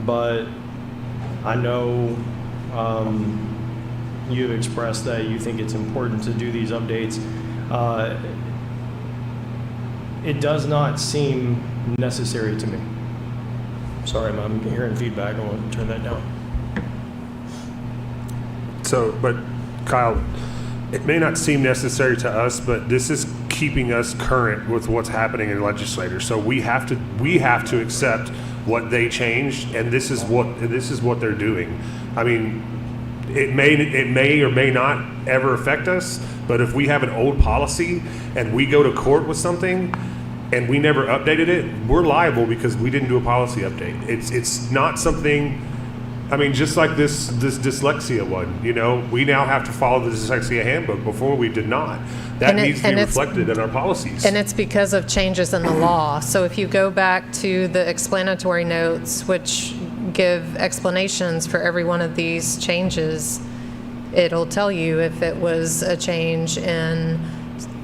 but I know you've expressed that you think it's important to do these updates. It does not seem necessary to me. Sorry, I'm hearing feedback. I want to turn that down. So, but Kyle, it may not seem necessary to us, but this is keeping us current with what's happening in legislators. So we have to accept what they changed, and this is what they're doing. I mean, it may or may not ever affect us, but if we have an old policy and we go to court with something and we never updated it, we're liable because we didn't do a policy update. It's not something. I mean, just like this dyslexia one, we now have to follow the dyslexia handbook. Before we did not. That needs to be reflected in our policies. And it's because of changes in the law. So if you go back to the explanatory notes, which give explanations for every one of these changes, it'll tell you if it was a change in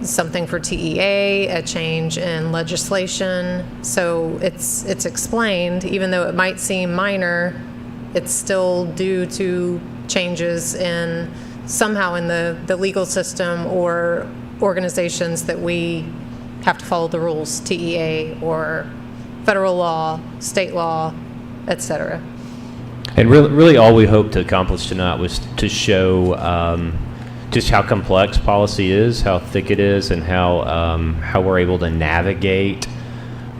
something for TEA, a change in legislation. So it's explained, even though it might seem minor, it's still due to changes in somehow in the legal system or organizations that we have to follow the rules, TEA or federal law, state law, etc. And really all we hope to accomplish tonight was to show just how complex policy is, how thick it is, and how we're able to navigate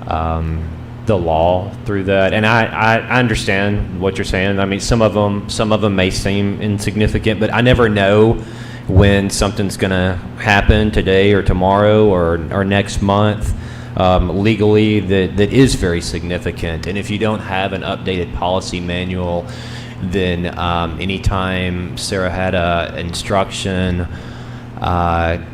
the law through that. And I understand what you're saying. I mean, some of them may seem insignificant, but I never know when something's going to happen today or tomorrow or next month legally that is very significant. And if you don't have an updated policy manual, then anytime Sarah had a instruction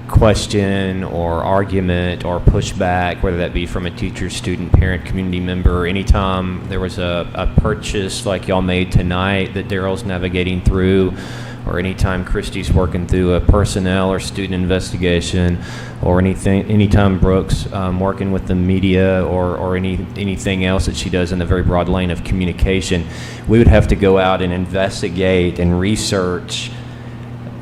question or argument or pushback, whether that be from a teacher, student, parent, community member. Anytime there was a purchase like y'all made tonight that Daryl's navigating through, or anytime Christy's working through a personnel or student investigation, or anytime Brooke's working with the media or anything else that she does in the very broad lane of communication, we would have to go out and investigate and research,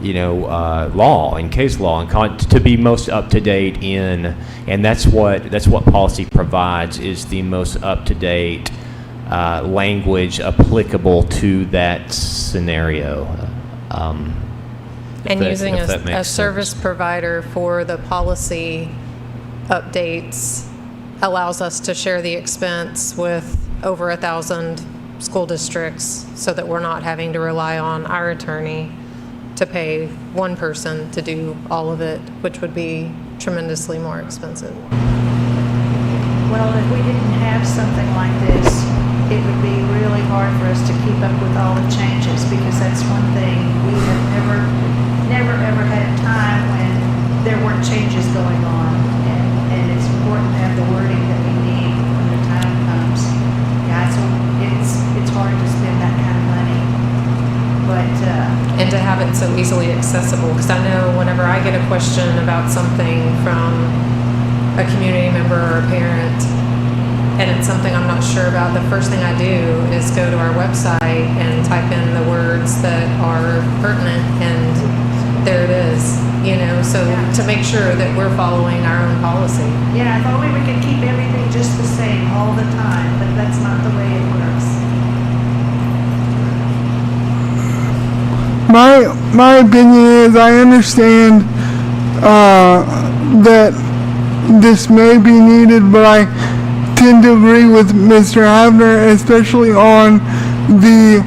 law and case law and to be most up to date in, and that's what policy provides, is the most up to date language applicable to that scenario. And using a service provider for the policy updates allows us to share the expense with over 1,000 school districts, so that we're not having to rely on our attorney to pay one person to do all of it, which would be tremendously more expensive. Well, if we didn't have something like this, it would be really hard for us to keep up with all the changes, because that's one thing we have never ever had a time when there weren't changes going on, and it's important to have the wording that we need when the time comes. Yeah, so it's hard to spend that kind of money, but and to have it so easily accessible, because I know whenever I get a question about something from a community member or a parent, and it's something I'm not sure about, the first thing I do is go to our website and type in the words that are pertinent, and there it is, so to make sure that we're following our own policy. yeah, if only we could keep everything just the same all the time, but that's not the way it works. My opinion is, I understand that this may be needed, but I tend to agree with Mr. Havner, especially on the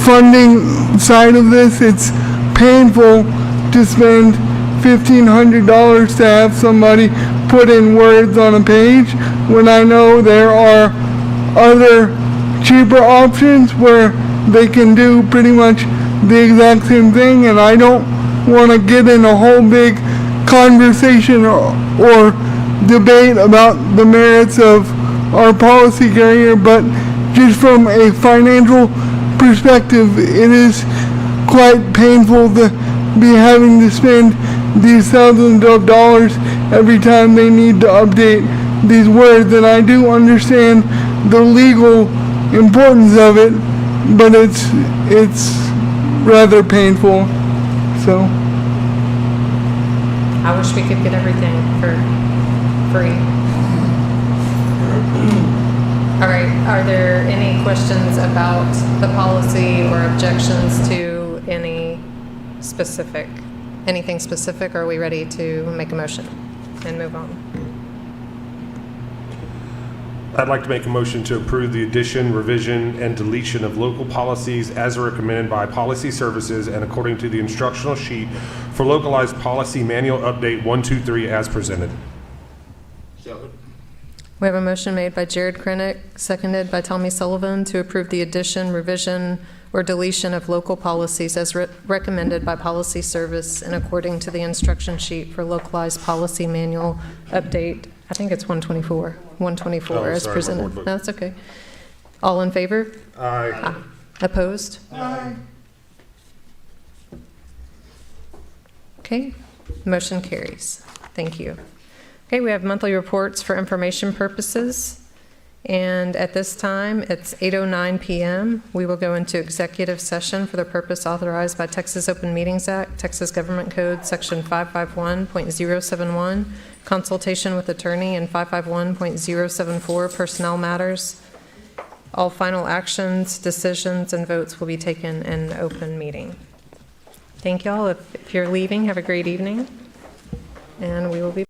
funding side of this. It's painful to spend $1,500 to have somebody put in words on a page, when I know there are other cheaper options where they can do pretty much the exact same thing. And I don't want to get in a whole big conversation or debate about the merits of our policy carrier, but just from a financial perspective, it is quite painful to be having to spend these thousands of dollars every time they need to update these words. And I do understand the legal importance of it, but it's rather painful. So I wish we could get everything for free. All right, are there any questions about the policy or objections to anything specific? Or are we ready to make a motion and move on? I'd like to make a motion to approve the addition, revision, and deletion of local policies as recommended by Policy Services and according to the instructional sheet for localized policy manual update 123 as presented. We have a motion made by Jared Krennick, seconded by Tommy Sullivan, to approve the addition, revision, or deletion of local policies as recommended by Policy Service and according to the instruction sheet for localized policy manual update. I think it's 124 as sorry, presented. No, that's okay. All in favor? Aye. Opposed? Aye. Okay, motion carries. Thank you. Okay, we have monthly reports for information purposes. And at this time, it's 8:09 p.m. We will go into executive session for the purpose authorized by Texas Open Meetings Act, Texas Government Code, Section 551.071, consultation with attorney, and 551.074, personnel matters. All final actions, decisions, and votes will be taken in open meeting. Thank you all. If you're leaving, have a great evening, and we will be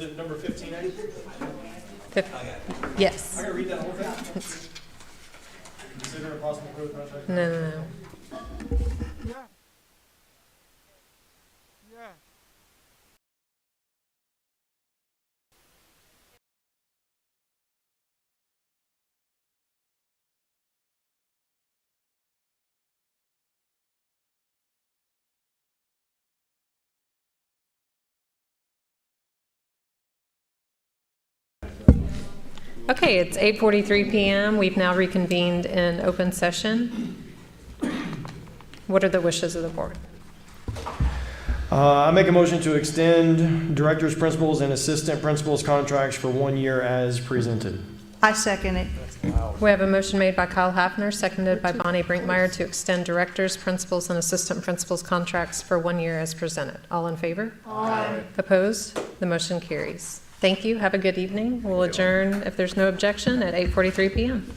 it number 15A? Yes. I gotta read that whole thing? Consider a possible growth contract? No. Okay, it's 8:43 p.m. We've now reconvened in open session. What are the wishes of the board? I make a motion to extend directors, principals, and assistant principals contracts for 1 year as presented. I second it. We have a motion made by Kyle Hafner, seconded by Bonnie Brinkmeyer to extend directors, principals, and assistant principals contracts for 1 year as presented. All in favor? Aye. Opposed? The motion carries. Thank you. Have a good evening. We'll adjourn, if there's no objection, at 8:43 p.m.